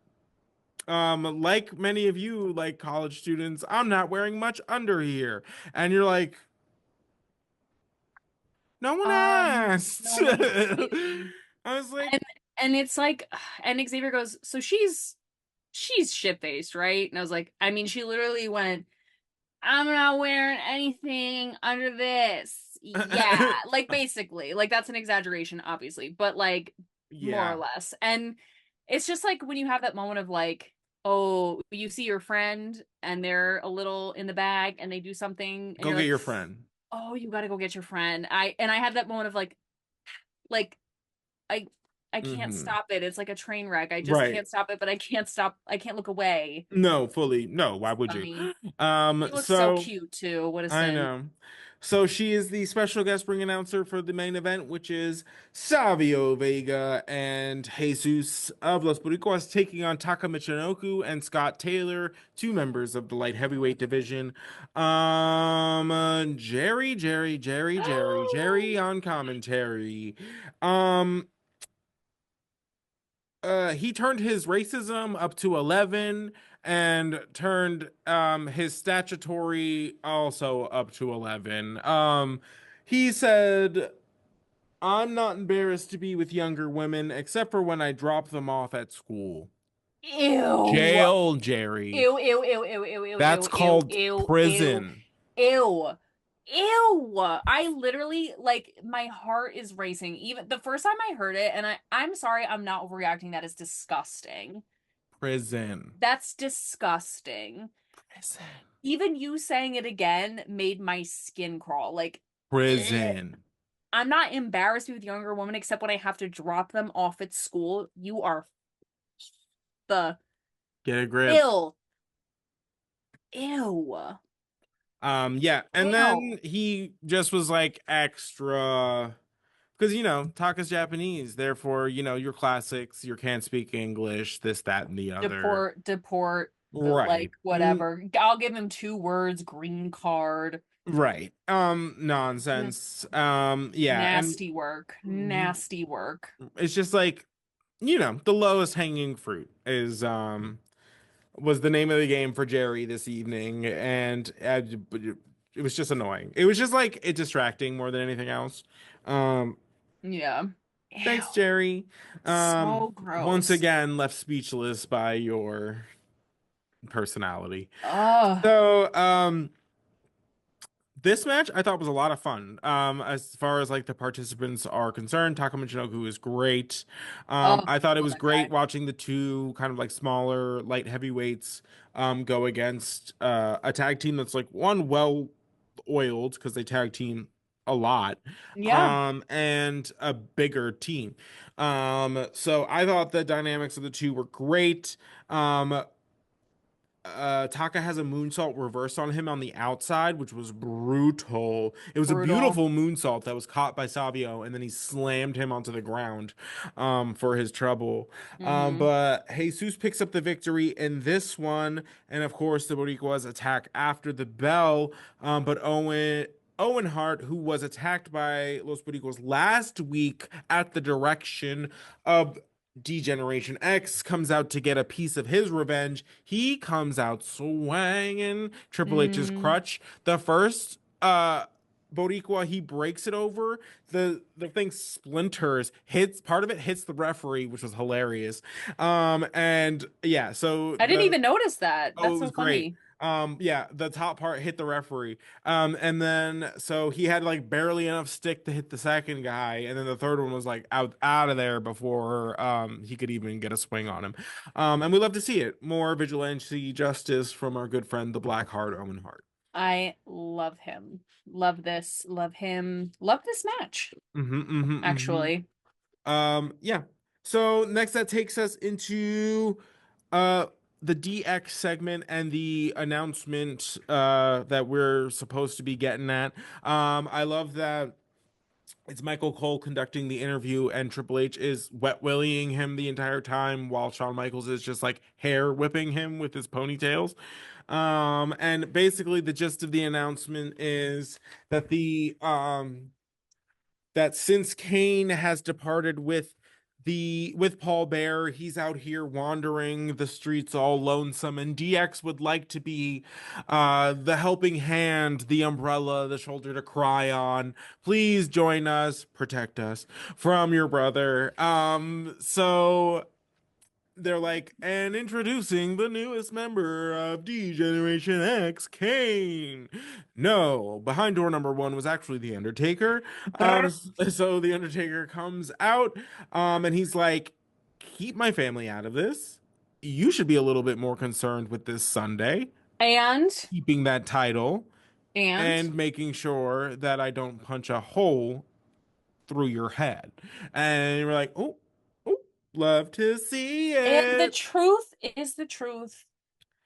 like many of you, like college students, I'm not wearing much under here. And you're like, no one No asked. one did. I was like, And and it's like and Xavier goes, so she's shit faced, right? And I was like, I mean, she literally went, I'm not wearing anything under this. Yeah. Like basically. Like that's an exaggeration, obviously, but like more or yeah. less. And it's just like when you have that moment of like, oh, you see your friend and they're a little in the bag and they do something and Go you're get like, your friend. oh, you gotta go get your friend. I had that moment of like I I can't Hmm. stop it. It's like a train wreck. I just Right. can't stop it, but I can't stop. I can't look away. No, fully. No, why would you? Funny. He looks so So cute too. What a I simp. know. So she is the special guest ring announcer for the main event, which is Savio Vega and Jesus of Los Boricuas taking on Taka Michinoku and Scott Taylor, two members of the light heavyweight division. Jerry on commentary. Um, he turned his racism up to 11 and turned his statutory also up to 11. He said, I'm not embarrassed to be with younger women except for when I drop them off at school. Ew. Jail, Jerry. Ew, ew, ew, ew, ew, ew, That's ew, ew, called ew, ew, prison. ew. Ew. I literally like my heart is racing. Even the first time I heard it, and I'm sorry, I'm not overreacting. That is disgusting. Prison. That's disgusting. Prison. Even you saying it again made my skin crawl. Like, eh. Prison. I'm not embarrassed with younger women except when I have to drop them off at school. You are the Get a grip. ill. Ew. Yeah, and Ew. then he just was like extra because Taka's Japanese, therefore your classics, your can't speak English, this, that, and the other. Deport, like Right. whatever. I'll give him 2 words, green card. Right. Just Nonsense. Yeah, and nasty work. Nasty work. it's just like, the lowest hanging fruit is was the name of the game for Jerry this evening, and it was just annoying. It was just like it distracting more than anything else. Um, Yeah. Ew. Thanks, Jerry. So Once gross. again, left speechless by your personality. Ugh. So, this match I thought was a lot of fun. As far as like the participants are concerned, Taka Michinoku is great. Oh, I thought it love was that great guy. watching the two kind of like smaller light heavyweights go against a tag team that's like one well oiled because they tag team a lot, Yeah. and a bigger team. So I thought the dynamics of the two were great. Taka has a moonsault reversed on him on the outside, which was brutal. It was a Brutal. beautiful moonsault that was caught by Savio, and then he slammed him onto the ground for his trouble. Mm-hmm. But Jesus picks up the victory in this one, and of course the Boricuas attack after the bell. But Owen Hart, who was attacked by Los Boricuas last week at the direction of Degeneration X, comes out to get a piece of his revenge. He comes out swanging Triple H's Mm. crutch. The first Boricua he breaks it over, the thing splinters, hits part of it, hits the referee, which was hilarious. And yeah, so I didn't the even notice that. Oh, That's it so was great. funny. Yeah, the top part hit the referee. And then so he had like barely enough stick to hit the second guy, and then the third one was like out of there before he could even get a swing on him. And we love to see it. More vigilante justice from our good friend the Black Heart Owen Hart. I love him. Love this. Love him. Love this match, actually. Yeah. So next that takes us into uh the DX segment and the announcement that we're supposed to be getting at. I love that it's Michael Cole conducting the interview and Triple H is wet willying him the entire time while Shawn Michaels is just like hair whipping him with his ponytails. And basically the gist of the announcement is that the that since Kane has departed with Paul Bear, he's out here wandering the streets all lonesome, and DX would like to be the helping hand, the umbrella, the shoulder to cry on. Please join us, protect us from your brother. So they're like, and introducing the newest member of D Generation X, Kane. No, behind door number one was actually the Undertaker. So the Undertaker comes out, and he's like, keep my family out of this. you should be a little bit more concerned with this Sunday, And keeping that title and and making sure that I don't punch a hole through your head. And we're like, oh, oh, love to see and the it. truth is the truth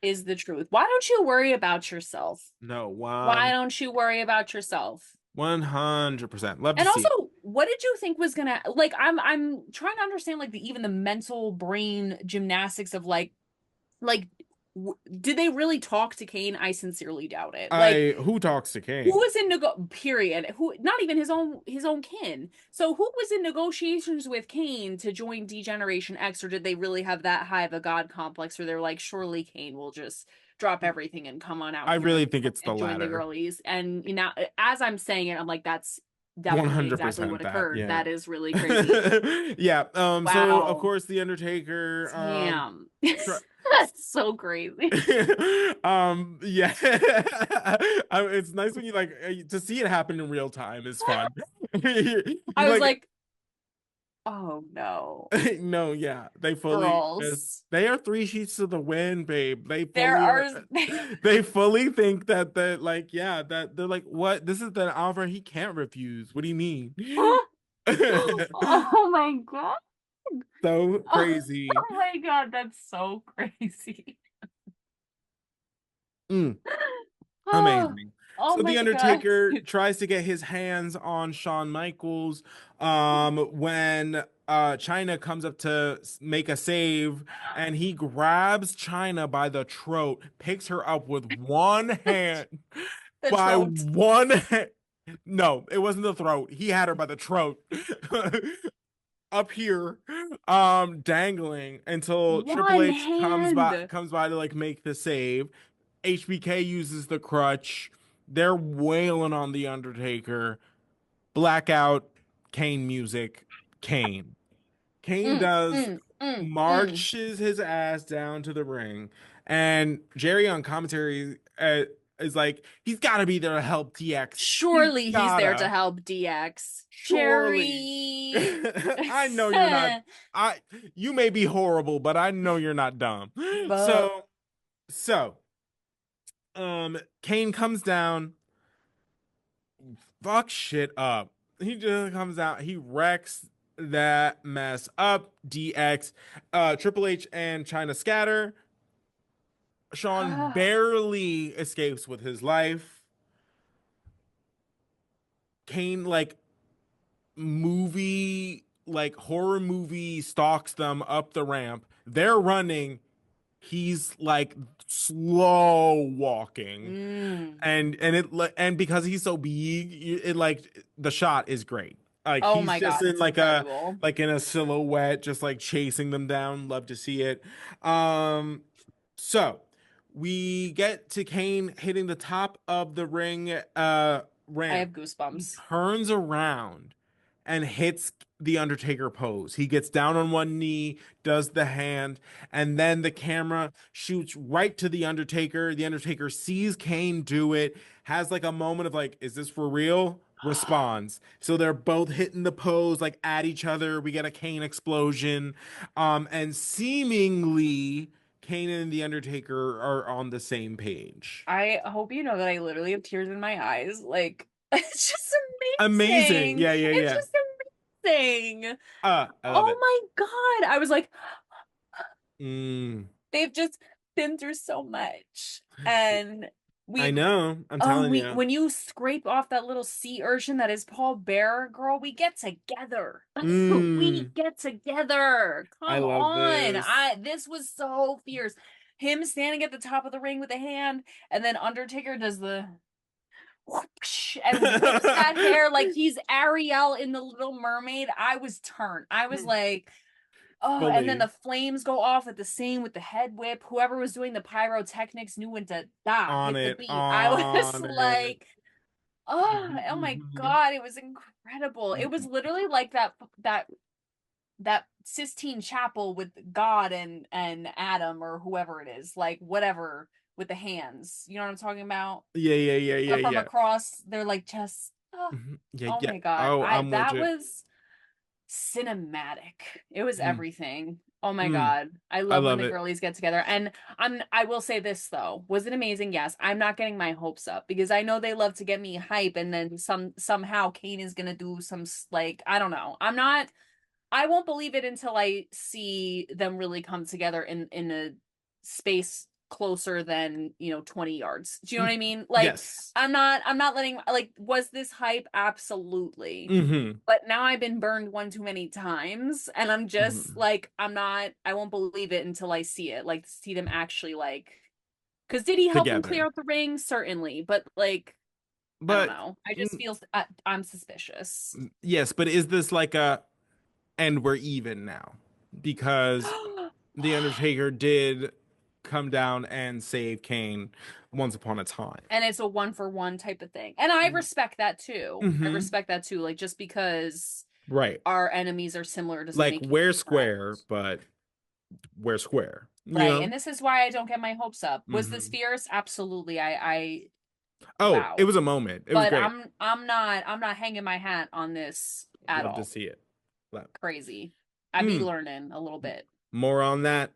is the truth. Why don't you worry about yourself? No, Why don't you worry about yourself? 100%. Love to And see also, it. what did you think was gonna like? I'm trying to understand like even the mental brain gymnastics of like did they really talk to Kane? I sincerely doubt it. Like Who talks to who Kane? was in period? Who not even his own kin. So who was in negotiations with Kane to join D-Generation X, or did they really have that high of a god complex where they're like, surely Kane will just drop everything and come on out I here really think it's the and join the latter. girlies? And you know, as I'm saying it, I'm like, that's definitely exactly what 100% that. occurred. Yeah. That is really crazy. Yeah. So of Wow. course the Undertaker Damn. try That's so crazy. yeah. It's nice when you like to see it happen in real time is fun. You I was like like, oh no. no, yeah. Girls. They are three sheets to the wind, babe. They There fully are are they fully think that like yeah, that they're like, what? This is the offer he can't refuse. What do you mean? oh my god. So Oh, crazy. my god, that's so crazy. Mm. Oh, Amazing. oh So the my god. Undertaker tries to get his hands on Shawn Michaels when China comes up to make a save and he grabs China by the throat, picks her up with one hand The by trote. one hand. No, it wasn't the throat. He had her by the throat. Up here dangling until Triple One H hand. comes by to like make the save. HBK uses the crutch. They're wailing on the Undertaker. Blackout, Kane music, Kane. Kane Mm, does mm, mm, mm. marches his ass down to the ring, and Jerry on commentary is like, he's got to be there to help DX. He's Surely he's there to gotta, help DX. surely. Jerry. I know you're not. I You may be horrible, but I know you're not dumb. But So Kane comes down, fuck shit up. He just comes out, he wrecks that mess up. DX, Triple H and China scatter. Shawn barely escapes with his life. Kane like horror movie stalks them up the ramp. They're running. He's like slow walking. mm. And because he's so big, it like the shot is great. Like Oh he's my just god, in it's like a incredible. like in a silhouette, just like chasing them down. Love to see it. So we get to Kane hitting the top of the ring I ramp. have He goosebumps. turns around and hits the Undertaker pose. He gets down on one knee, does the hand, and then the camera shoots right to the Undertaker. The Undertaker sees Kane do it, has like a moment of like, is this for real? Responds. So they're both hitting the pose like at each other. We get a Kane explosion. And seemingly Kane and the Undertaker are on the same page. I hope you know that I literally have tears in my eyes. Like, it's just Amazing. amazing. Yeah, yeah, It's yeah. just amazing. I love Oh it. my God. I was like, Mm. they've just been through so much. And I we've, know. I'm oh, telling you. when you scrape off that little sea urchin that is Paul Bearer, girl, we get together. We Mm. get together. I Come love on. this. This was so fierce. Him standing at the top of the ring with a hand, and then Undertaker does the whoosh, and whips that hair like he's Ariel in the Little Mermaid. I was turned. I was like, oh, and then Fully the flames go off at the same with the head whip. Whoever was doing the pyrotechnics knew when to on hit the it, beat. I was on it. like, oh, oh my Mhm. God, it was incredible. It was literally like that Sistine Chapel with God and Adam or whoever it is, like whatever with the hands. You know what I'm talking about? Yeah, yeah, yeah, yeah, From yeah. across, they're like just Yeah, oh yeah. my God. Oh, I I'm with that you. was cinematic. It was Mm. everything. Oh my Mm, God. I I love when love the it. girlies get together. And I will say this though. Was it amazing? Yes. I'm not getting my hopes up because I know they love to get me hype and then somehow Kane is gonna do some like I don't know. I won't believe it until I see them really come together in a space closer than, 20 yards. Do you know what I mean? Like Yes. I'm not letting like was this hype? Absolutely. Mm-hmm. But now I've been burned one too many times and I'm just Mm-hmm. like I won't believe it until I see it. Like see them actually like because did he help them clear Together. out the ring? Certainly. But like I don't But know. I just mm, feel I'm suspicious. yes, but is this like a and we're even now? Because The Undertaker did come down and save Kane once upon a time. And it's a one for one type of thing. And I respect that too. I Mm-hmm. respect that too. Like just because Right. our enemies are similar doesn't Like make you we're friends. square, but we're square. You Right. know? And this is why I don't get my hopes up. Was this Mm-hmm. fierce? Absolutely. I Oh, it wow. was a moment. It was But great. I'm not hanging my hat on this at Love to all. see it. Love. Crazy. I be Mm, learning a little bit. more on that.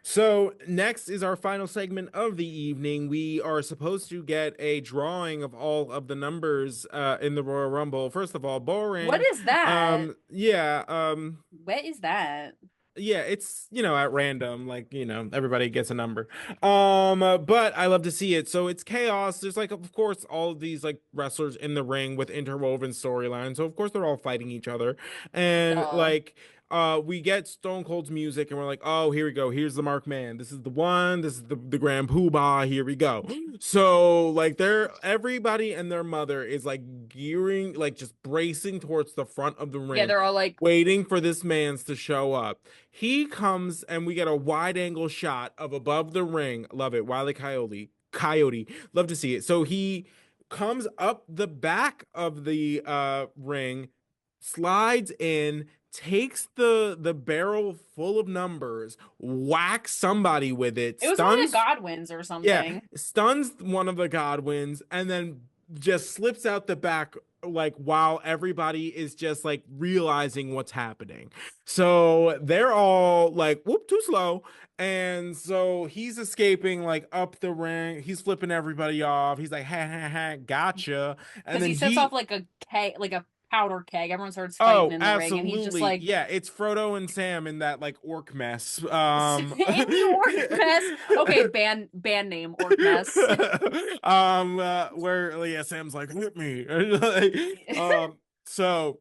So, next is our final segment of the evening. We are supposed to get a drawing of all of the numbers in the Royal Rumble. First of all, What boring. is that? Yeah, What is that? yeah, it's, at random, like, everybody gets a number. But I love to see it. So it's chaos. There's like, of course, all of these like wrestlers in the ring with interwoven storylines. So of course they're all fighting each other. And Duh. like we get Stone Cold's music and we're like, oh, here we go. Here's the Mark Man. This is the one. This is the Grand Poobah. Here we go. So like everybody and their mother is like gearing, like just bracing towards the front of the Yeah, ring, they're all like, waiting for this man's to show up. He comes and we get a wide angle shot of above the ring. Love it. Wile E. Coyote. Coyote. Love to see it. So he comes up the back of the ring, slides in, takes the barrel full of numbers, whacks somebody with it, it was one of the stuns, Godwins or yeah, something. stuns one of the Godwins, and then just slips out the back like while everybody is just like realizing what's happening. So they're all like, whoop, too slow. And so he's escaping like up the ring. He's flipping everybody off. He's like, ha ha ha, gotcha. And Because then he sets off he like a keg, like a powder keg. Everyone starts fighting Oh, in the ring, and he's just absolutely. like Yeah, it's Frodo and Sam in that like orc mess. in the orc mess. Okay, band name orc mess. Where yeah, Sam's like, hit me. Like, so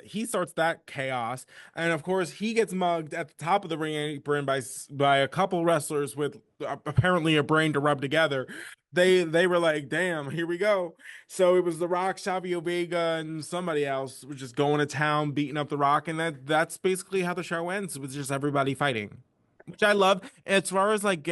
he starts that chaos, and of course he gets mugged at the top of the ring apron by a couple wrestlers with apparently a brain to rub together. They were like, damn, here we go. So it was The Rock, Xavier Vega, and somebody else was just going to town beating up The Rock, and that's basically how the show ends, with just everybody fighting, which I love. As far as like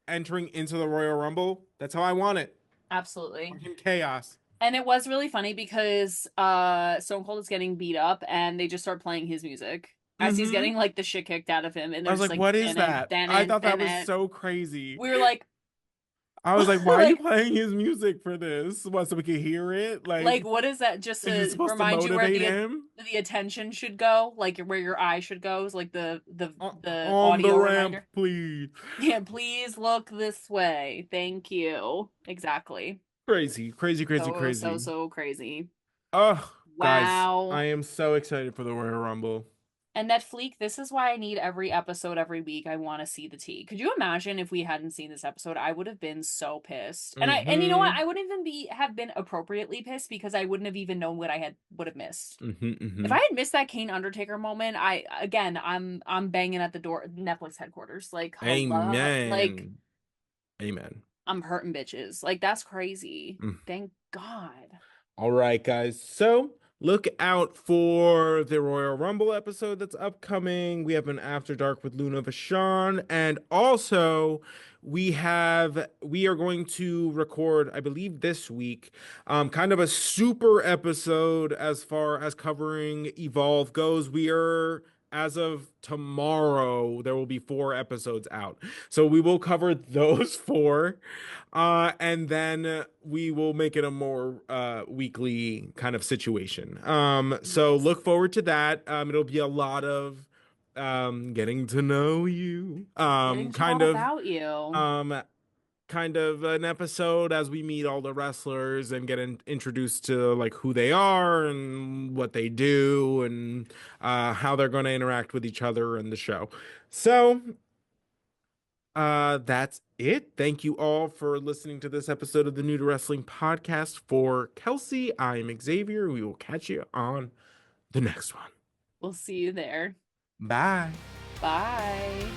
entering into the Royal Rumble, that's how I want it. Absolutely. Fucking chaos. And it was really funny because Stone Cold is getting beat up and they just start playing his music as he's Mm-hmm. getting like the shit kicked out of him and I they're was just like, like what is dan that? I dan thought that was dan. so crazy. We were like I was like, why are you like playing his music for this? What, so we can hear it? like Like, what is that just is it to supposed to remind you where motivate him? the attention should go, like where your eye should go, is like the On the audio ramp, reminder. please. Yeah, please look this way. Thank you. Exactly. Crazy, crazy, crazy, crazy. So crazy. Oh, guys, I Wow. am so excited for the Royal Rumble. And Netflix, this is why I need every episode every week. I want to see the tea. Could you imagine if we hadn't seen this episode? I would have been so pissed. And you know what? Mm-hmm. I wouldn't even have been appropriately pissed because I wouldn't have even known what I would have missed. Mm-hmm. If Mm-hmm. I had missed that Kane Undertaker moment, I'm banging at the door Netflix headquarters. Like, hello. Like, Amen. Amen. I'm hurting bitches. Like, that's crazy. Mm. Thank God. All right, guys. So look out for the Royal Rumble episode that's upcoming. We have an After Dark with Luna Vachon, and also we are going to record, I believe, this week, kind of a super episode as far as covering Evolve goes. We are. As of tomorrow, there will be 4 episodes out. So we will cover those 4. And then we will make it a more weekly kind of situation. So Nice. look forward to that. It'll be a lot of getting to know you. Getting to know all about you. Kind of an episode as we meet all the wrestlers and get introduced to like who they are and what they do and how they're going to interact with each other in the show. So that's it. Thank you all for listening to this episode of the New to Wrestling podcast. For Kelsey, I'm Xavier. We will catch you on the next one. We'll see you there. Bye. Bye.